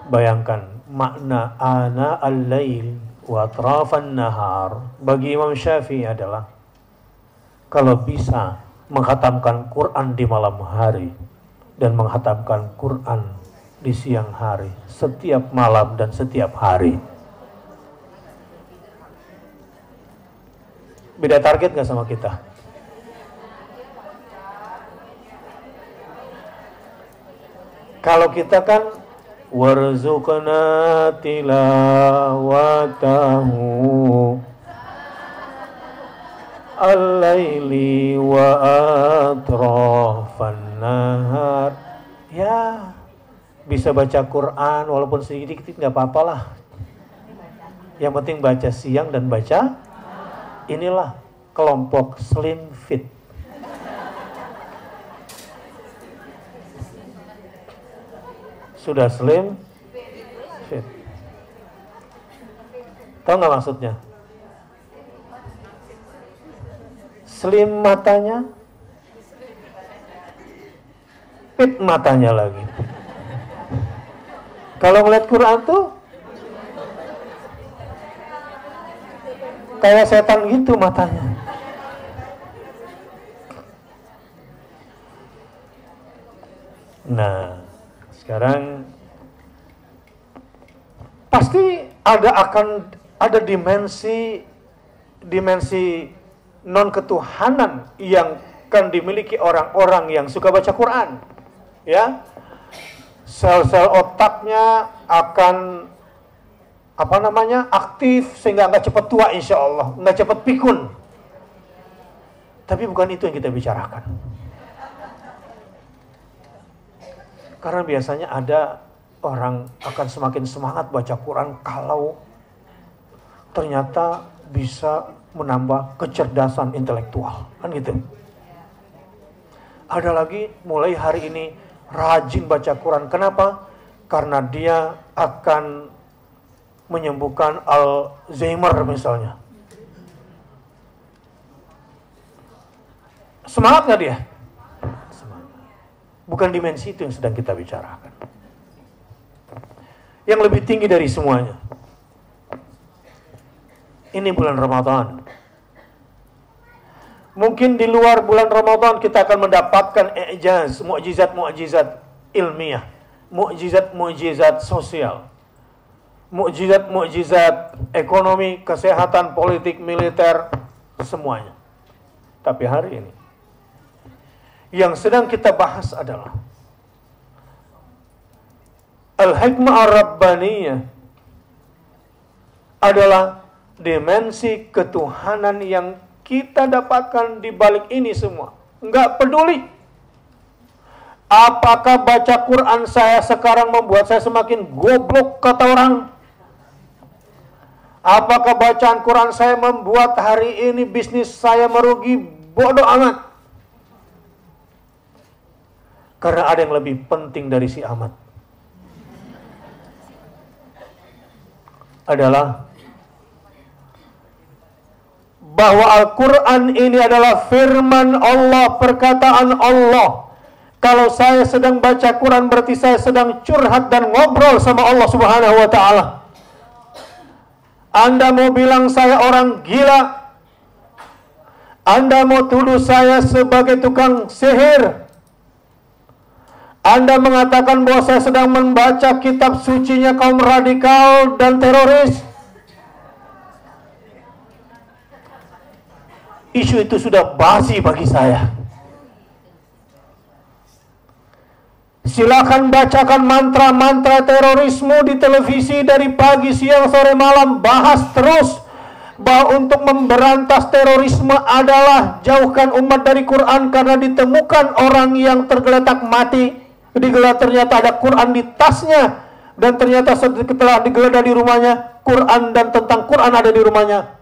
Bayangkan makna ana al-lail wa atrafan nahar bagi Imam Syafi'i adalah kalau bisa menghatamkan Quran di malam hari dan menghatamkan Quran di siang hari, setiap malam dan setiap hari. Beda target gak sama kita? Kalau kita kan warzuqna tilawatahu al-laili wa atrafan nahar. Ya, bisa baca Quran walaupun sedikit nggak apa-apa lah. Yang penting baca siang dan baca. Inilah kelompok slim fit. Sudah slim fit. Tahu nggak maksudnya? Slim matanya, fit matanya lagi. Kalau ngeliat Quran tuh kayak setan gitu matanya. Nah, sekarang pasti akan ada dimensi non ketuhanan yang akan dimiliki orang-orang yang suka baca Quran, ya. Sel-sel otaknya akan aktif sehingga nggak cepat tua insya Allah, nggak cepat pikun. Tapi bukan itu yang kita bicarakan. Karena biasanya ada orang akan semakin semangat baca Quran kalau ternyata bisa menambah kecerdasan intelektual, kan gitu. Ada lagi mulai hari ini rajin baca Quran. Kenapa? Karena dia akan menyembuhkan Alzheimer misalnya. Semangat nggak dia? Semangat. Bukan dimensi itu yang sedang kita bicarakan. Yang lebih tinggi dari semuanya. Ini bulan Ramadan. Mungkin di luar bulan Ramadan kita akan mendapatkan i'jaz, mukjizat-mukjizat ilmiah, mukjizat-mukjizat sosial, mukjizat-mukjizat ekonomi, kesehatan, politik, militer, semuanya. Tapi hari ini yang sedang kita bahas adalah al-hikmah ar-rabbaniyah, adalah dimensi ketuhanan yang kita dapatkan di balik ini semua. Enggak peduli apakah baca Quran saya sekarang membuat saya semakin goblok kata orang. Apakah bacaan Quran saya membuat hari ini bisnis saya merugi, bodoh amat. Karena ada yang lebih penting dari si amat. Adalah bahwa Al-Quran ini adalah firman Allah, perkataan Allah. Kalau saya sedang baca Quran berarti saya sedang curhat dan ngobrol sama Allah Subhanahu wa ta'ala. Anda mau bilang saya orang gila, Anda mau tuduh saya sebagai tukang sihir, Anda mengatakan bahwa saya sedang membaca kitab sucinya kaum radikal dan teroris, isu itu sudah basi bagi saya. Silakan bacakan mantra-mantra terorisme di televisi dari pagi, siang, sore, malam. Bahas terus bahwa untuk memberantas terorisme adalah jauhkan umat dari Quran, karena ditemukan orang yang tergeletak mati. Digeledah ternyata ada Quran di tasnya, dan ternyata setelah digeledah di rumahnya, Quran dan tentang Quran ada di rumahnya.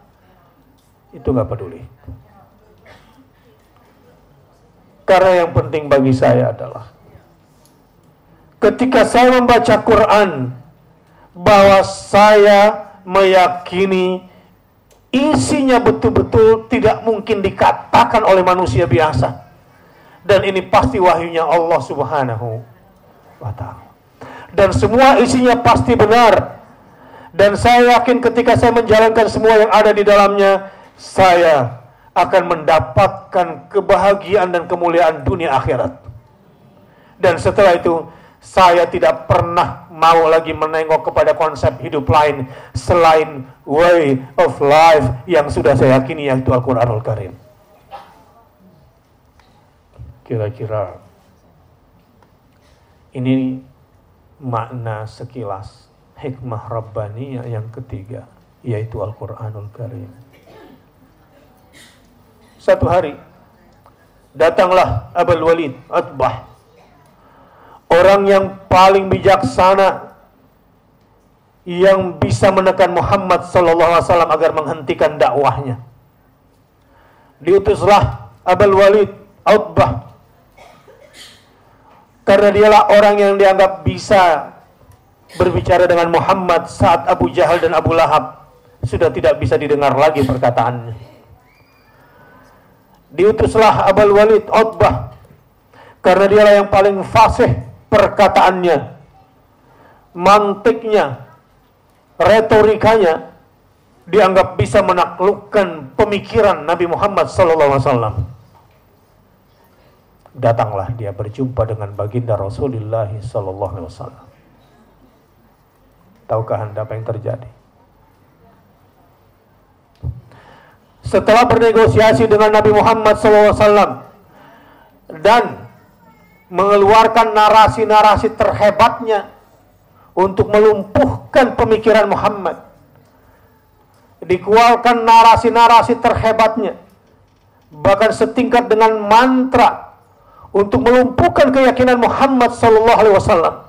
Itu nggak peduli. Karena yang penting bagi saya adalah ketika saya membaca Quran, bahwa saya meyakini isinya betul-betul tidak mungkin dikatakan oleh manusia biasa. Dan ini pasti wahyunya Allah Subhanahu wa ta'ala. Dan semua isinya pasti benar. Dan saya yakin ketika saya menjalankan semua yang ada di dalamnya, saya akan mendapatkan kebahagiaan dan kemuliaan dunia akhirat. Dan setelah itu, saya tidak pernah mau lagi menengok kepada konsep hidup lain selain way of life yang sudah saya yakini, yaitu Al-Quranul Karim. Kira-kira ini makna sekilas hikmah Rabbaniyah yang ketiga, yaitu Al-Quranul Karim. Satu hari datanglah Abul Walid Utbah, orang yang paling bijaksana yang bisa menekan Muhammad SAW agar menghentikan dakwahnya. Diutuslah Abul Walid Utbah karena dialah orang yang dianggap bisa berbicara dengan Muhammad saat Abu Jahal dan Abu Lahab sudah tidak bisa didengar lagi perkataannya. Diutuslah Abul Walid Utbah karena dialah yang paling fasih perkataannya, mantiknya, retorikanya dianggap bisa menaklukkan pemikiran Nabi Muhammad SAW. Datanglah dia berjumpa dengan baginda Rasulullah SAW. Tahukah Anda apa yang terjadi? Setelah bernegosiasi dengan Nabi Muhammad SAW dan mengeluarkan narasi-narasi terhebatnya untuk melumpuhkan pemikiran Muhammad, dikeluarkan narasi-narasi terhebatnya, bahkan setingkat dengan mantra untuk melumpuhkan keyakinan Muhammad SAW.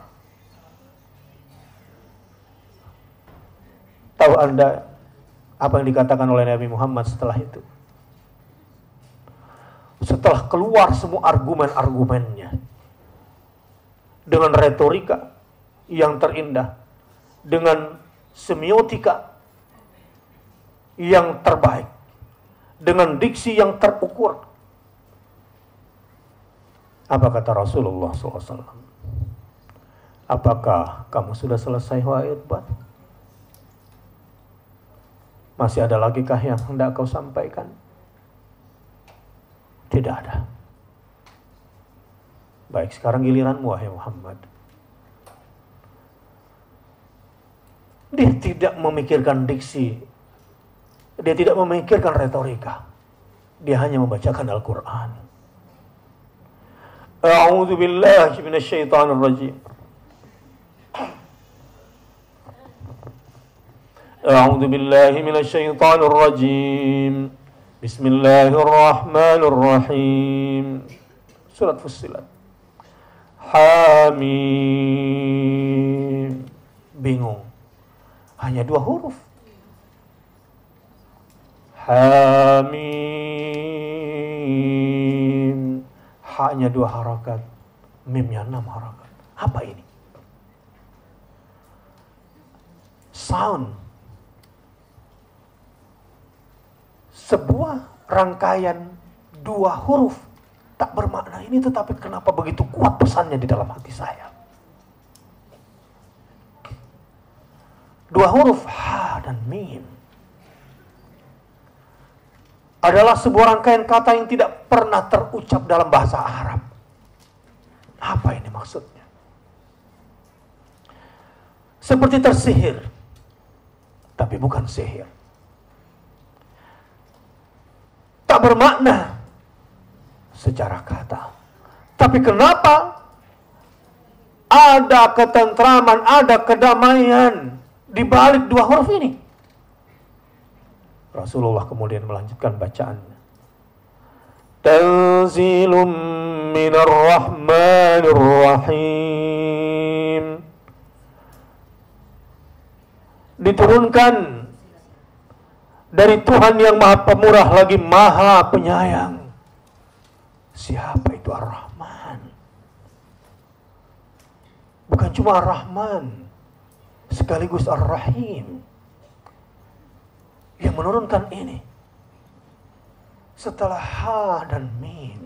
Tahu Anda apa yang dikatakan oleh Nabi Muhammad setelah itu? Setelah keluar semua argumen-argumennya dengan retorika yang terindah, dengan semiotika yang terbaik, dengan diksi yang terukur, apa kata Rasulullah SAW? Apakah kamu sudah selesai, wahai Utbah? Masih ada lagi kah yang hendak kau sampaikan? Tidak ada. Baik, sekarang giliranmu wahai Muhammad. Dia tidak memikirkan diksi. Dia tidak memikirkan retorika. Dia hanya membacakan Al-Quran. A'udzu billahi minasyaitonir rajim. A'udzu billahi minasyaitonir rajim. Bismillahirrahmanirrahim. Surat Fussilat. Hamim. Bingung. Hanya 2 huruf. Hamim. Hanya 2 harakat. Mimnya 6 harakat. Apa ini? Sound. Sebuah rangkaian 2 huruf tak bermakna ini, tetapi kenapa begitu kuat pesannya di dalam hati saya? 2 huruf ha dan mim adalah sebuah rangkaian kata yang tidak pernah terucap dalam bahasa Arab. Apa ini maksudnya? Seperti tersihir, tapi bukan sihir. Tak bermakna secara kata. Tapi kenapa ada ketentraman, ada kedamaian di balik 2 huruf ini? Rasulullah kemudian melanjutkan bacaannya. Tanzilum minar rahmanir rahim. Diturunkan dari Tuhan yang Maha Pemurah lagi Maha Penyayang. Siapa itu Ar-Rahman? Bukan cuma Ar-Rahman, sekaligus Ar-Rahim yang menurunkan ini setelah ha dan mim.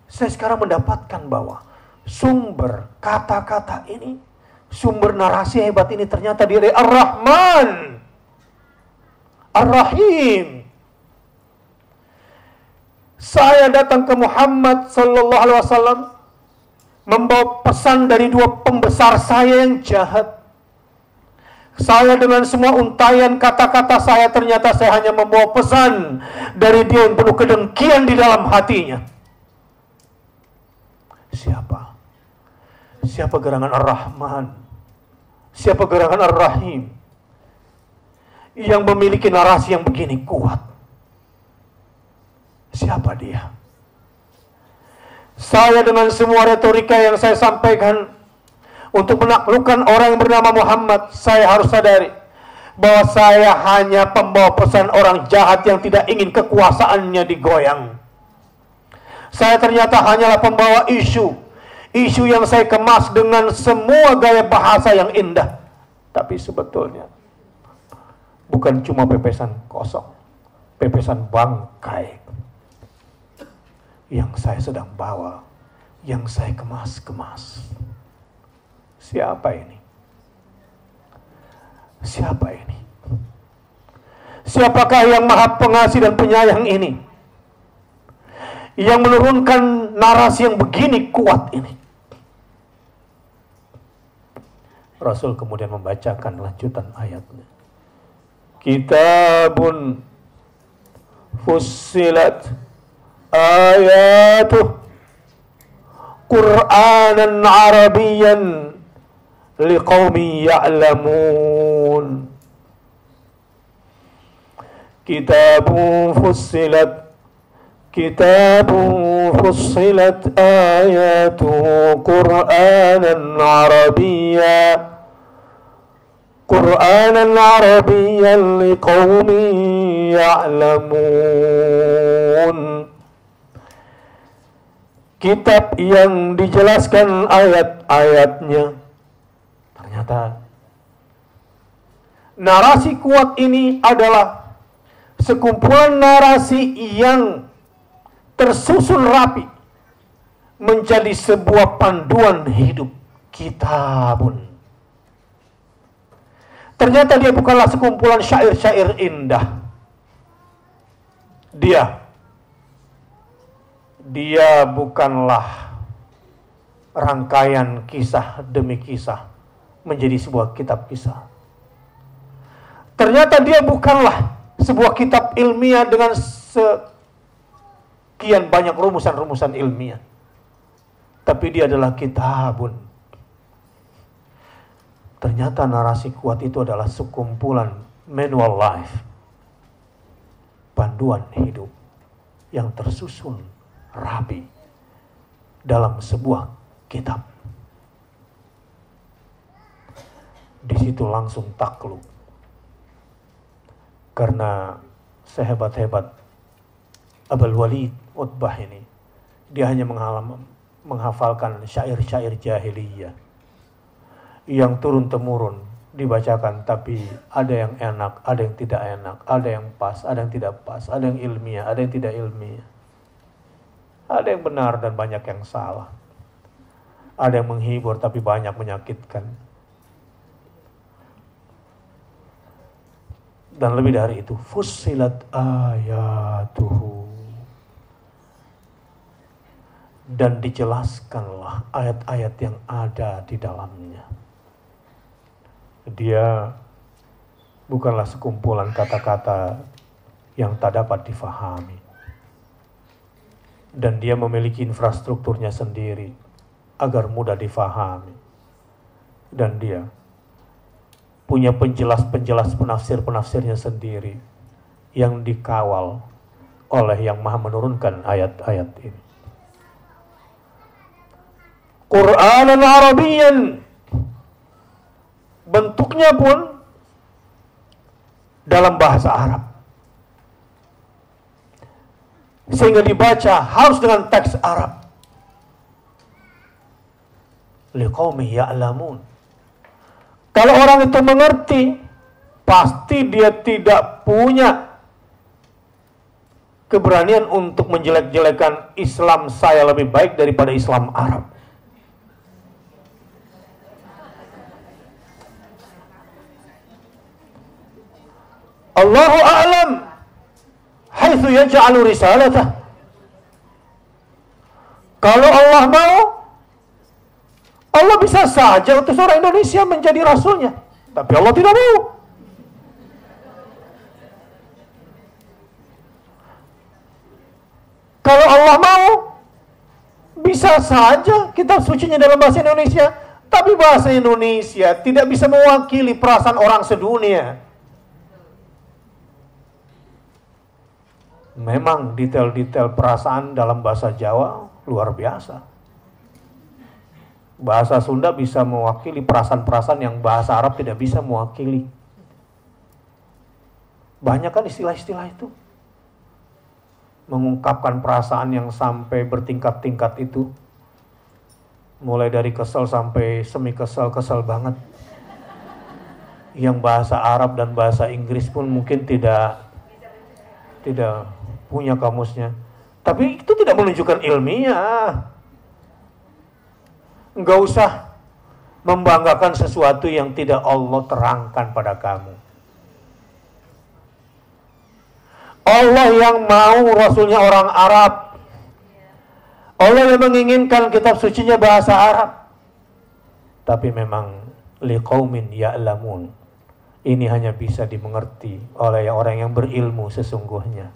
Saya sekarang mendapatkan bahwa sumber kata-kata ini, sumber narasi hebat ini ternyata dari Ar-Rahman, Ar-Rahim. Saya datang ke Muhammad sallallahu alaihi wasallam membawa pesan dari 2 pembesar saya yang jahat. Saya dengan semua untayan kata-kata saya, ternyata saya hanya membawa pesan dari dia yang penuh kedengkian di dalam hatinya. Siapa? Siapa gerangan Ar-Rahman? Siapa gerangan Ar-Rahim yang memiliki narasi yang begini kuat? Siapa dia? Saya dengan semua retorika yang saya sampaikan untuk menaklukkan orang yang bernama Muhammad, saya harus sadari bahwa saya hanya pembawa pesan orang jahat yang tidak ingin kekuasaannya digoyang. Saya ternyata hanyalah pembawa isu yang saya kemas dengan semua gaya bahasa yang indah. Tapi sebetulnya bukan cuma pepesan kosong, pepesan bangkai yang saya sedang bawa, yang saya kemas-kemas. Siapa ini? Siapa ini? Siapakah yang Maha Pengasih dan Penyayang ini, yang menurunkan narasi yang begini kuat ini? Rasul kemudian membacakan lanjutan ayatnya. Kitabun fussilat ayatuh Qur'anan Arabiyyan liqaumin ya'lamun. Kitabun fussilat ayatuh Qur'anan Arabiyyan liqaumin ya'lamun. Kitab yang dijelaskan ayat-ayatnya. Ternyata narasi kuat ini adalah sekumpulan narasi yang tersusun rapi menjadi sebuah panduan hidup. Kitabun. Ternyata dia bukanlah sekumpulan syair-syair indah. Dia bukanlah rangkaian kisah demi kisah menjadi sebuah kitab kisah. Ternyata dia bukanlah sebuah kitab ilmiah dengan sekian banyak rumusan-rumusan ilmiah. Tapi dia adalah kitabun. Ternyata narasi kuat itu adalah sekumpulan manual life, panduan hidup yang tersusun rapi dalam sebuah kitab. Di situ langsung takluk. Karena sehebat-hebat Abul Walid Utbah ini, dia hanya menghafalkan syair-syair jahiliyah yang turun-temurun dibacakan, tapi ada yang enak, ada yang tidak enak, ada yang pas, ada yang tidak pas, ada yang ilmiah, ada yang tidak ilmiah. Ada yang benar dan banyak yang salah. Ada yang menghibur tapi banyak menyakitkan. Dan lebih dari itu, fussilat ayatuhu. Dan dijelaskanlah ayat-ayat yang ada di dalamnya. Dia bukanlah sekumpulan kata-kata yang tak dapat difahami. Dan dia memiliki infrastrukturnya sendiri agar mudah difahami. Dan dia punya penjelas-penjelas penafsir-penafsirnya sendiri yang dikawal oleh yang maha menurunkan ayat-ayat ini. Qur'anan Arabiyyan, bentuknya pun dalam bahasa Arab, sehingga dibaca harus dengan teks Arab. Liqaumi ya'lamun. Kalau orang itu mengerti, pasti dia tidak punya keberanian untuk menjelek-jelekan Islam saya lebih baik daripada Islam Arab. Allahu a'lam haitsu yaj'alu risalatah. Kalau Allah mau, Allah bisa saja utus orang Indonesia menjadi rasulnya. Tapi Allah tidak mau. Kalau Allah mau, bisa saja kitab sucinya dalam bahasa Indonesia. Tapi bahasa Indonesia tidak bisa mewakili perasaan orang sedunia. Memang detail-detail perasaan dalam bahasa Jawa luar biasa. Bahasa Sunda bisa mewakili perasaan-perasaan yang bahasa Arab tidak bisa mewakili. Banyak kan istilah-istilah itu. Mengungkapkan perasaan yang sampai bertingkat-tingkat itu. Mulai dari kesel sampai semi kesel banget. Yang bahasa Arab dan bahasa Inggris pun mungkin tidak punya kamusnya. Tapi itu tidak menunjukkan ilmiah. Enggak usah membanggakan sesuatu yang tidak Allah terangkan pada kamu. Allah yang mau Rasulnya orang Arab. Allah yang menginginkan kitab sucinya bahasa Arab. Tapi memang liqaumin ya'lamun. Ini hanya bisa dimengerti oleh orang yang berilmu sesungguhnya.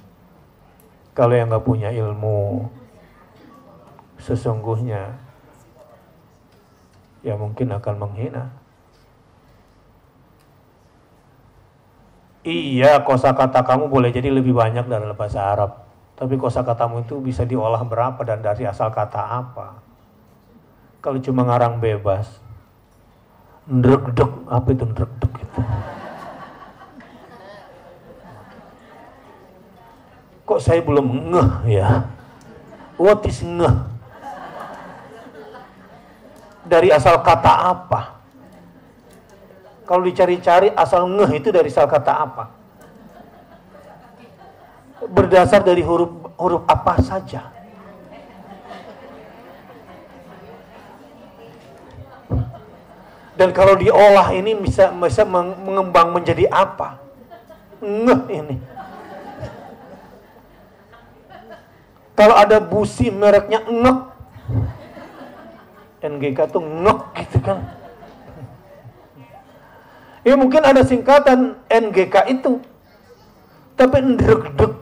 Kalau yang nggak punya ilmu sesungguhnya, ya mungkin akan menghina. Iya, kosakata kamu boleh jadi lebih banyak dari bahasa Arab. Tapi kosakatamu itu bisa diolah berapa dan dari asal kata apa? Kalau cuma ngarang bebas, ndrek-dek, apa itu ndrek-dek itu? Kok saya belum ngeh ya? What is ngeh? Dari asal kata apa? Kalau dicari-cari asal ngeh itu dari asal kata apa? Berdasar dari huruf apa saja? Dan kalau diolah ini bisa mengembang menjadi apa? Ngeh ini. Kalau ada busi mereknya ngek, NGK tuh ngek gitu kan. Ya mungkin ada singkatan NGK itu, tapi ndrek-dek.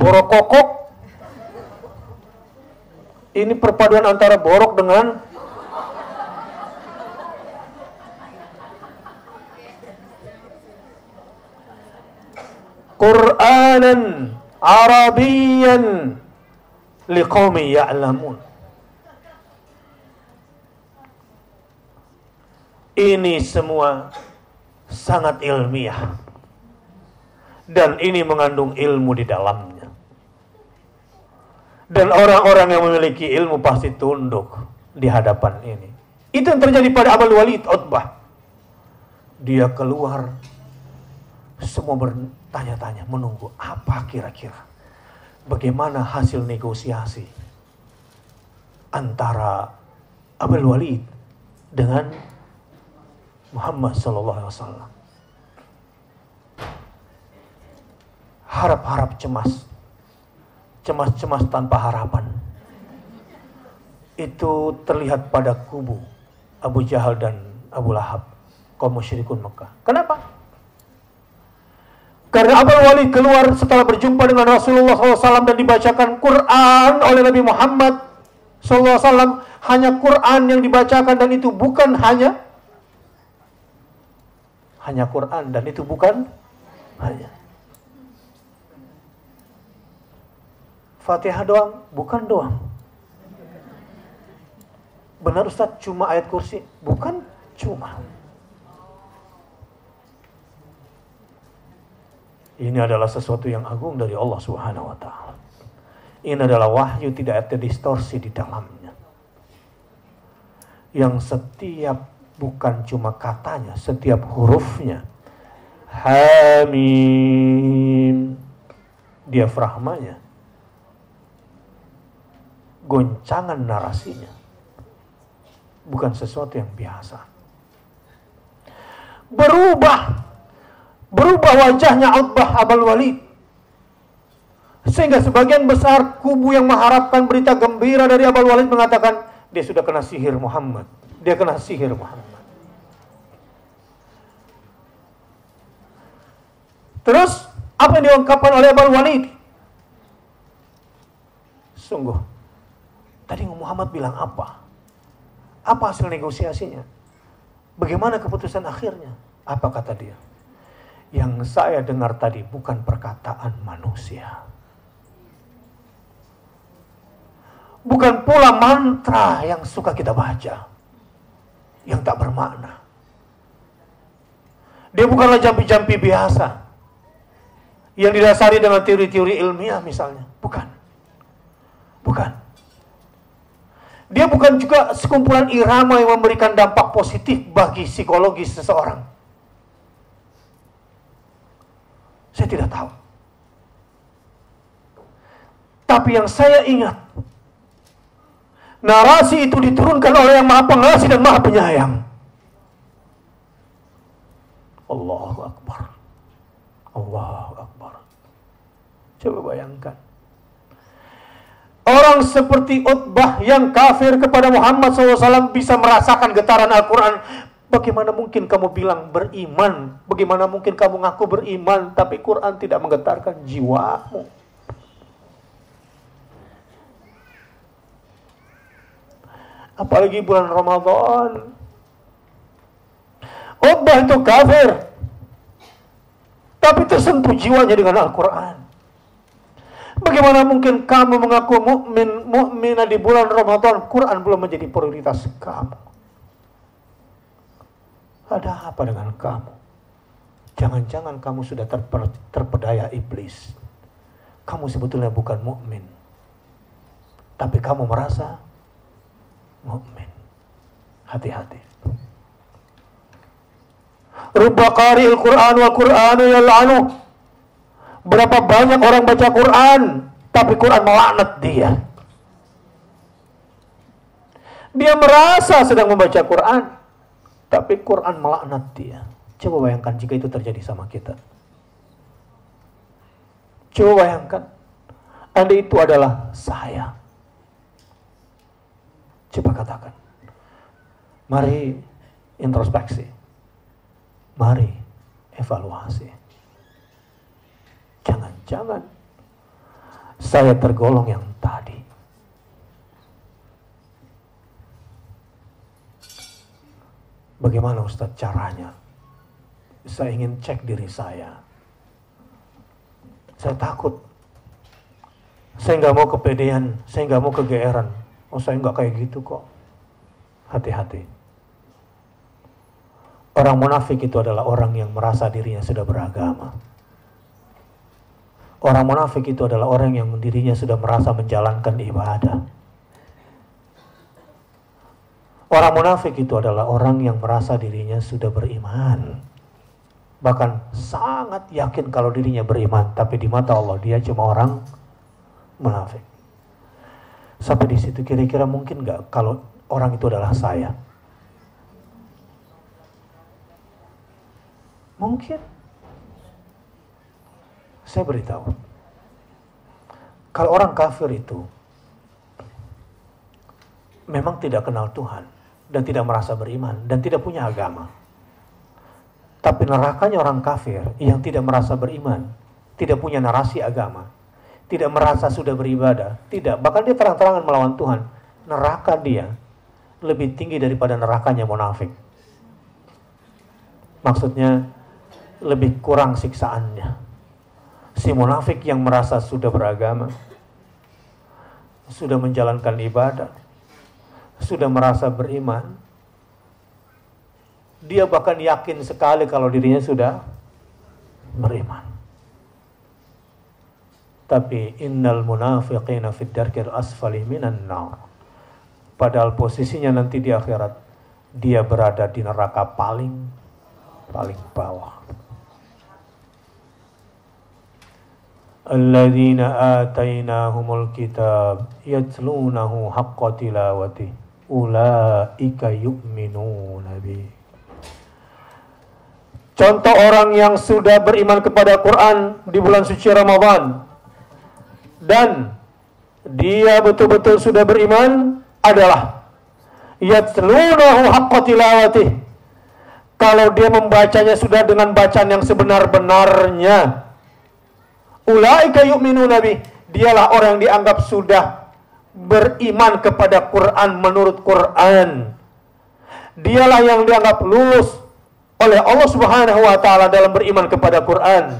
Borokokok. Ini perpaduan antara borok dengan Qur'anan Arabiyan liqaumi ya'lamun. Ini semua sangat ilmiah dan ini mengandung ilmu di dalamnya. Dan orang-orang yang memiliki ilmu pasti tunduk di hadapan ini. Itu yang terjadi pada Abul Walid Utbah. Dia keluar, semua bertanya-tanya, menunggu apa kira-kira, bagaimana hasil negosiasi antara Abul Walid dengan Muhammad SAW. Harap-harap cemas, cemas-cemas tanpa harapan. Itu terlihat pada kubu Abu Jahal dan Abu Lahab, kaum musyrikun Mekah. Kenapa? Karena Abul Walid keluar setelah berjumpa dengan Rasulullah SAW dan dibacakan Quran oleh Nabi Muhammad SAW. Hanya Quran yang dibacakan dan itu bukan hanya Quran dan itu bukan hanya Fatihah doang, bukan doang. Benar Ustaz, cuma ayat kursi? Bukan cuma. Ini adalah sesuatu yang agung dari Allah Subhanahu wa Ta'ala. Ini adalah wahyu, tidak ada distorsi di dalamnya. Yang setiap, bukan cuma katanya, setiap hurufnya. Hamim. Diafragmanya. Goncangan narasinya. Bukan sesuatu yang biasa. Berubah wajahnya Utbah Abul Walid. Sehingga sebagian besar kubu yang mengharapkan berita gembira dari Abul Walid mengatakan, dia sudah kena sihir Muhammad. Dia kena sihir Muhammad. Terus, apa yang diungkapkan oleh Abul Walid? Sungguh, tadi Muhammad bilang apa? Apa hasil negosiasinya? Bagaimana keputusan akhirnya? Apa kata dia? Yang saya dengar tadi bukan perkataan manusia. Bukan pula mantra yang suka kita baca. Yang tak bermakna. Dia bukanlah jampi-jampi biasa. Yang didasari dengan teori-teori ilmiah misalnya. Bukan. Dia bukan juga sekumpulan irama yang memberikan dampak positif bagi psikologis seseorang. Saya tidak tahu. Tapi yang saya ingat, narasi itu diturunkan oleh yang Maha Pengasih dan Maha Penyayang. Allahu Akbar. Allahu Akbar. Coba bayangkan. Orang seperti Utbah yang kafir kepada Muhammad SAW bisa merasakan getaran Al-Quran. Bagaimana mungkin kamu bilang beriman? Bagaimana mungkin kamu ngaku beriman, tapi Quran tidak menggetarkan jiwamu? Apalagi bulan Ramadan. Utbah itu kafir, tapi tersentuh jiwanya dengan Al-Quran. Bagaimana mungkin kamu mengaku mukminah di bulan Ramadan, Quran belum menjadi prioritas kamu? Ada apa dengan kamu? Jangan-jangan kamu sudah terpedaya iblis. Kamu sebetulnya bukan mukmin, tapi kamu merasa mukmin. Hati-hati. Rubba qari'il Qur'an wal Qur'anu yal'anu. Berapa banyak orang baca Quran, tapi Quran melaknat dia. Dia merasa sedang membaca Quran, tapi Quran melaknat dia. Coba bayangkan jika itu terjadi sama kita. Coba bayangkan, andai itu adalah saya. Coba katakan. Mari introspeksi. Mari evaluasi. Jangan-jangan saya tergolong yang tadi. Bagaimana Ustadz caranya? Saya ingin cek diri saya. Saya takut. Saya nggak mau kepedean, saya nggak mau kegeeran. Oh, saya nggak kayak gitu kok. Hati-hati. Orang munafik itu adalah orang yang merasa dirinya sudah beragama. Orang munafik itu adalah orang yang dirinya sudah merasa menjalankan ibadah. Orang munafik itu adalah orang yang merasa dirinya sudah beriman. Bahkan sangat yakin kalau dirinya beriman, tapi di mata Allah dia cuma orang munafik. Sampai di situ kira-kira mungkin nggak kalau orang itu adalah saya? Mungkin. Saya beritahu, kalau orang kafir itu memang tidak kenal Tuhan dan tidak merasa beriman dan tidak punya agama. Tapi nerakanya orang kafir yang tidak merasa beriman, tidak punya narasi agama, tidak merasa sudah beribadah, tidak, bahkan dia terang-terangan melawan Tuhan. Neraka dia lebih tinggi daripada nerakanya munafik. Maksudnya lebih kurang siksaannya. Si munafik yang merasa sudah beragama, sudah menjalankan ibadah, sudah merasa beriman, dia bahkan yakin sekali kalau dirinya sudah beriman. Tapi innal munafiqina fid darkil asfali minan nar. Padahal posisinya nanti di akhirat dia berada di neraka paling bawah. Alladzina atainahumul kitab yatlunahu haqqa tilawati ulaika yu'minuna bih. Contoh orang yang sudah beriman kepada Quran di bulan suci Ramadan dan dia betul-betul sudah beriman adalah yatlunahu haqqa tilawati. Kalau dia membacanya sudah dengan bacaan yang sebenar-benarnya, ulaika yu'minuna bih, dialah orang yang dianggap sudah beriman kepada Quran menurut Quran. Dialah yang dianggap lulus oleh Allah Subhanahu wa taala dalam beriman kepada Quran.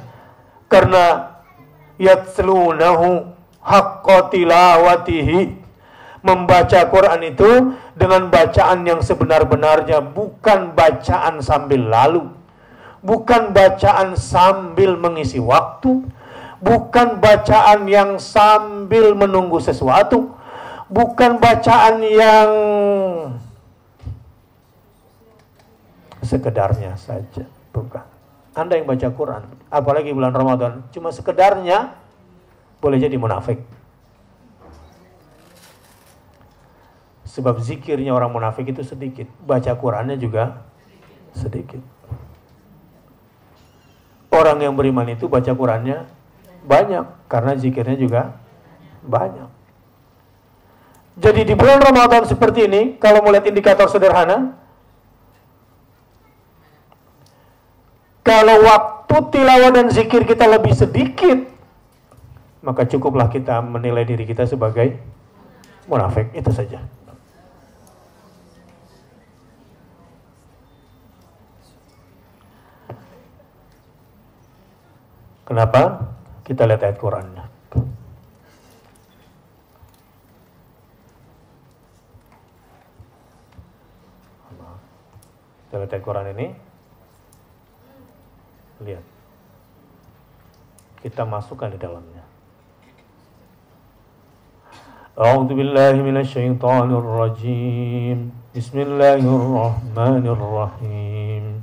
Karena yatlunahu haqqa tilawatihi, membaca Quran itu dengan bacaan yang sebenar-benarnya, bukan bacaan sambil lalu, bukan bacaan sambil mengisi waktu, bukan bacaan yang sambil menunggu sesuatu, bukan bacaan yang sekedarnya saja, bukan. Anda yang baca Quran, apalagi bulan Ramadan, cuma sekedarnya, boleh jadi munafik. Sebab zikirnya orang munafik itu sedikit, baca Qurannya juga sedikit. Orang yang beriman itu baca Qurannya banyak, karena zikirnya juga banyak. Jadi di bulan Ramadan seperti ini, kalau melihat indikator sederhana, kalau waktu tilawah dan zikir kita lebih sedikit, maka cukuplah kita menilai diri kita sebagai munafik, itu saja. Kenapa? Kita lihat ayat Qurannya. Kita lihat ayat Quran ini. Lihat. Kita masukkan di dalamnya. A'udzu billahi minasyaitonir rajim. Bismillahirrahmanirrahim.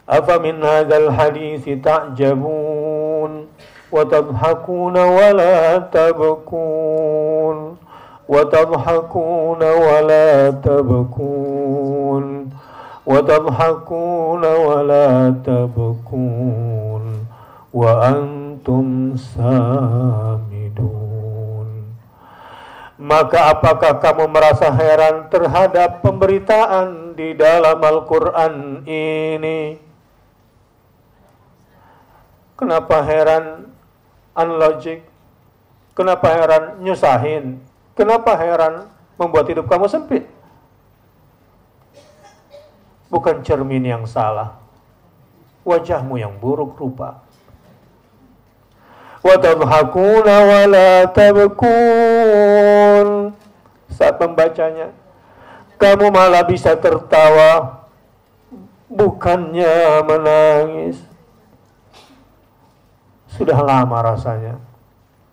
أفمن هذا الحديث تعجبون وتضحكون ولا تبكون وتضحكون ولا تبكون وتضحكون ولا تبكون وأنتم antum samidun. Maka apakah kamu merasa heran terhadap pemberitaan di dalam Al-Quran ini? Kenapa heran unlogic? Kenapa heran nyusahin? Kenapa heran membuat hidup kamu sempit? Bukan cermin yang salah, wajahmu yang buruk rupa. Wa tadhakuna wa la tabkun. Saat membacanya, kamu malah bisa tertawa, bukannya menangis. Sudah lama rasanya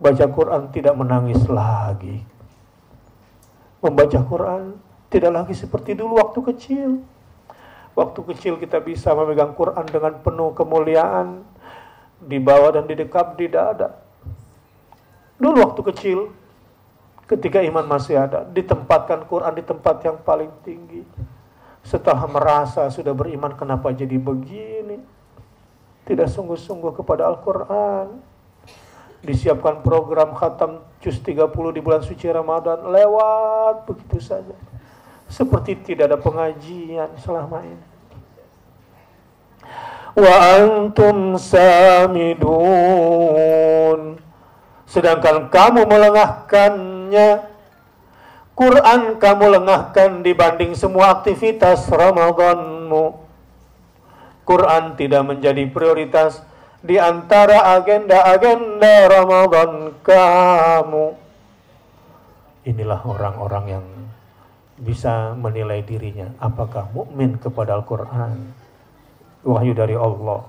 baca Quran tidak menangis lagi. Membaca Quran tidak lagi seperti dulu waktu kecil. Waktu kecil kita bisa memegang Quran dengan penuh kemuliaan, di bawah dan di dekat di dada. Dulu waktu kecil, ketika iman masih ada, ditempatkan Quran di tempat yang paling tinggi. Setelah merasa sudah beriman, kenapa jadi begini? Tidak sungguh-sungguh kepada Al-Quran. Disiapkan program khatam juz 30 di bulan suci Ramadan, lewat begitu saja. Seperti tidak ada pengajian selama ini. Wa antum samidun. Sedangkan kamu melengahkannya. Quran kamu lengahkan dibanding semua aktivitas Ramadanmu. Quran tidak menjadi prioritas di antara agenda-agenda Ramadan kamu. Inilah orang-orang yang bisa menilai dirinya apakah mukmin kepada Al-Quran, wahyu dari Allah,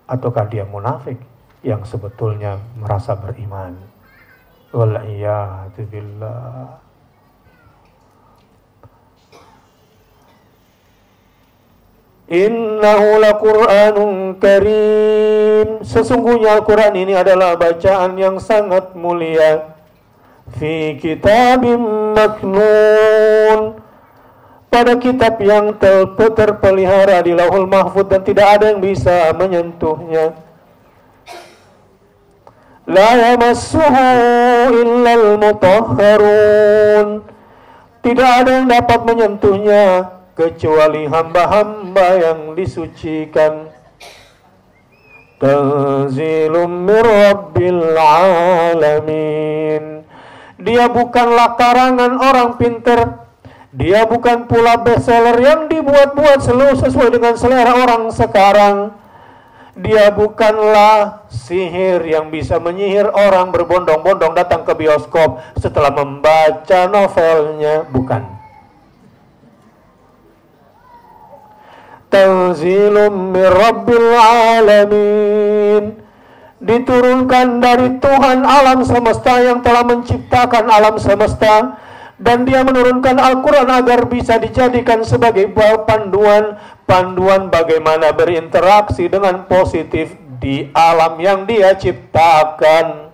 ataukah dia munafik yang sebetulnya merasa beriman. Wal-iyadu billah. Innahu laqur'anun karim. Sesungguhnya Al-Quran ini adalah bacaan yang sangat mulia. Fi kitabim maknun. Pada kitab yang terpelihara di Lauhul Mahfuz dan tidak ada yang bisa menyentuhnya. La yamassuhu illal mutahharun. Tidak ada yang dapat menyentuhnya kecuali hamba-hamba yang disucikan. Tanzilum mir rabbil alamin. Dia bukanlah karangan orang pintar. Dia bukan pula bestseller yang dibuat-buat sesuai dengan selera orang sekarang. Dia bukanlah sihir yang bisa menyihir orang berbondong-bondong datang ke bioskop setelah membaca novelnya. Bukan. Tanzilum mir rabbil alamin. Diturunkan dari Tuhan alam semesta yang telah menciptakan alam semesta. Dan dia menurunkan Al-Quran agar bisa dijadikan sebagai panduan bagaimana berinteraksi dengan positif di alam yang dia ciptakan.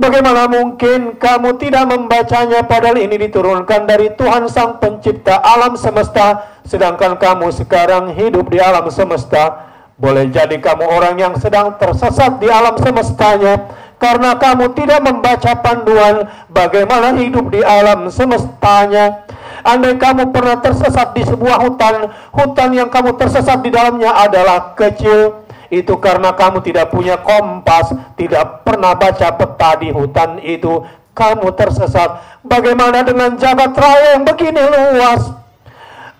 Bagaimana mungkin kamu tidak membacanya padahal ini diturunkan dari Tuhan Sang Pencipta alam semesta, sedangkan kamu sekarang hidup di alam semesta. Boleh jadi kamu orang yang sedang tersesat di alam semestanya karena kamu tidak membaca panduan bagaimana hidup di alam semestanya. Andai kamu pernah tersesat di sebuah hutan yang kamu tersesat di dalamnya adalah kecil, itu karena kamu tidak punya kompas, tidak pernah baca peta di hutan itu, kamu tersesat. Bagaimana dengan jagat raya yang begini luas?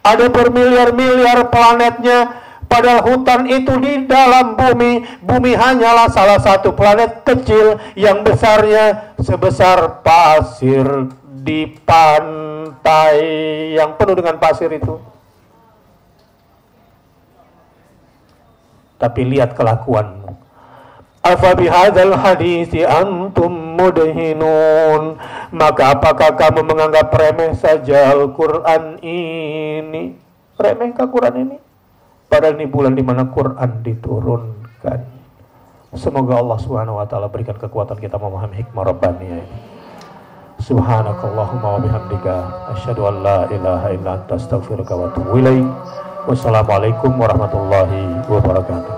Ada bermiliar-miliar planetnya. Padahal hutan itu di dalam bumi. Bumi hanyalah salah satu planet kecil yang besarnya sebesar pasir di pantai yang penuh dengan pasir itu. Tapi lihat kelakuanmu. Afa bihadzal haditsi antum mudhinun. Maka apakah kamu menganggap remeh saja Al-Quran ini? Remehkah Quran ini? Padahal ini bulan di mana Quran diturunkan. Semoga Allah Subhanahu wa taala berikan kekuatan kita memahami hikmah Rabbaniyah. Subhanakallahumma wa bihamdika asyhadu an la ilaha illa anta astaghfiruka wa atubu ilaik. Wassalamualaikum warahmatullahi wabarakatuh.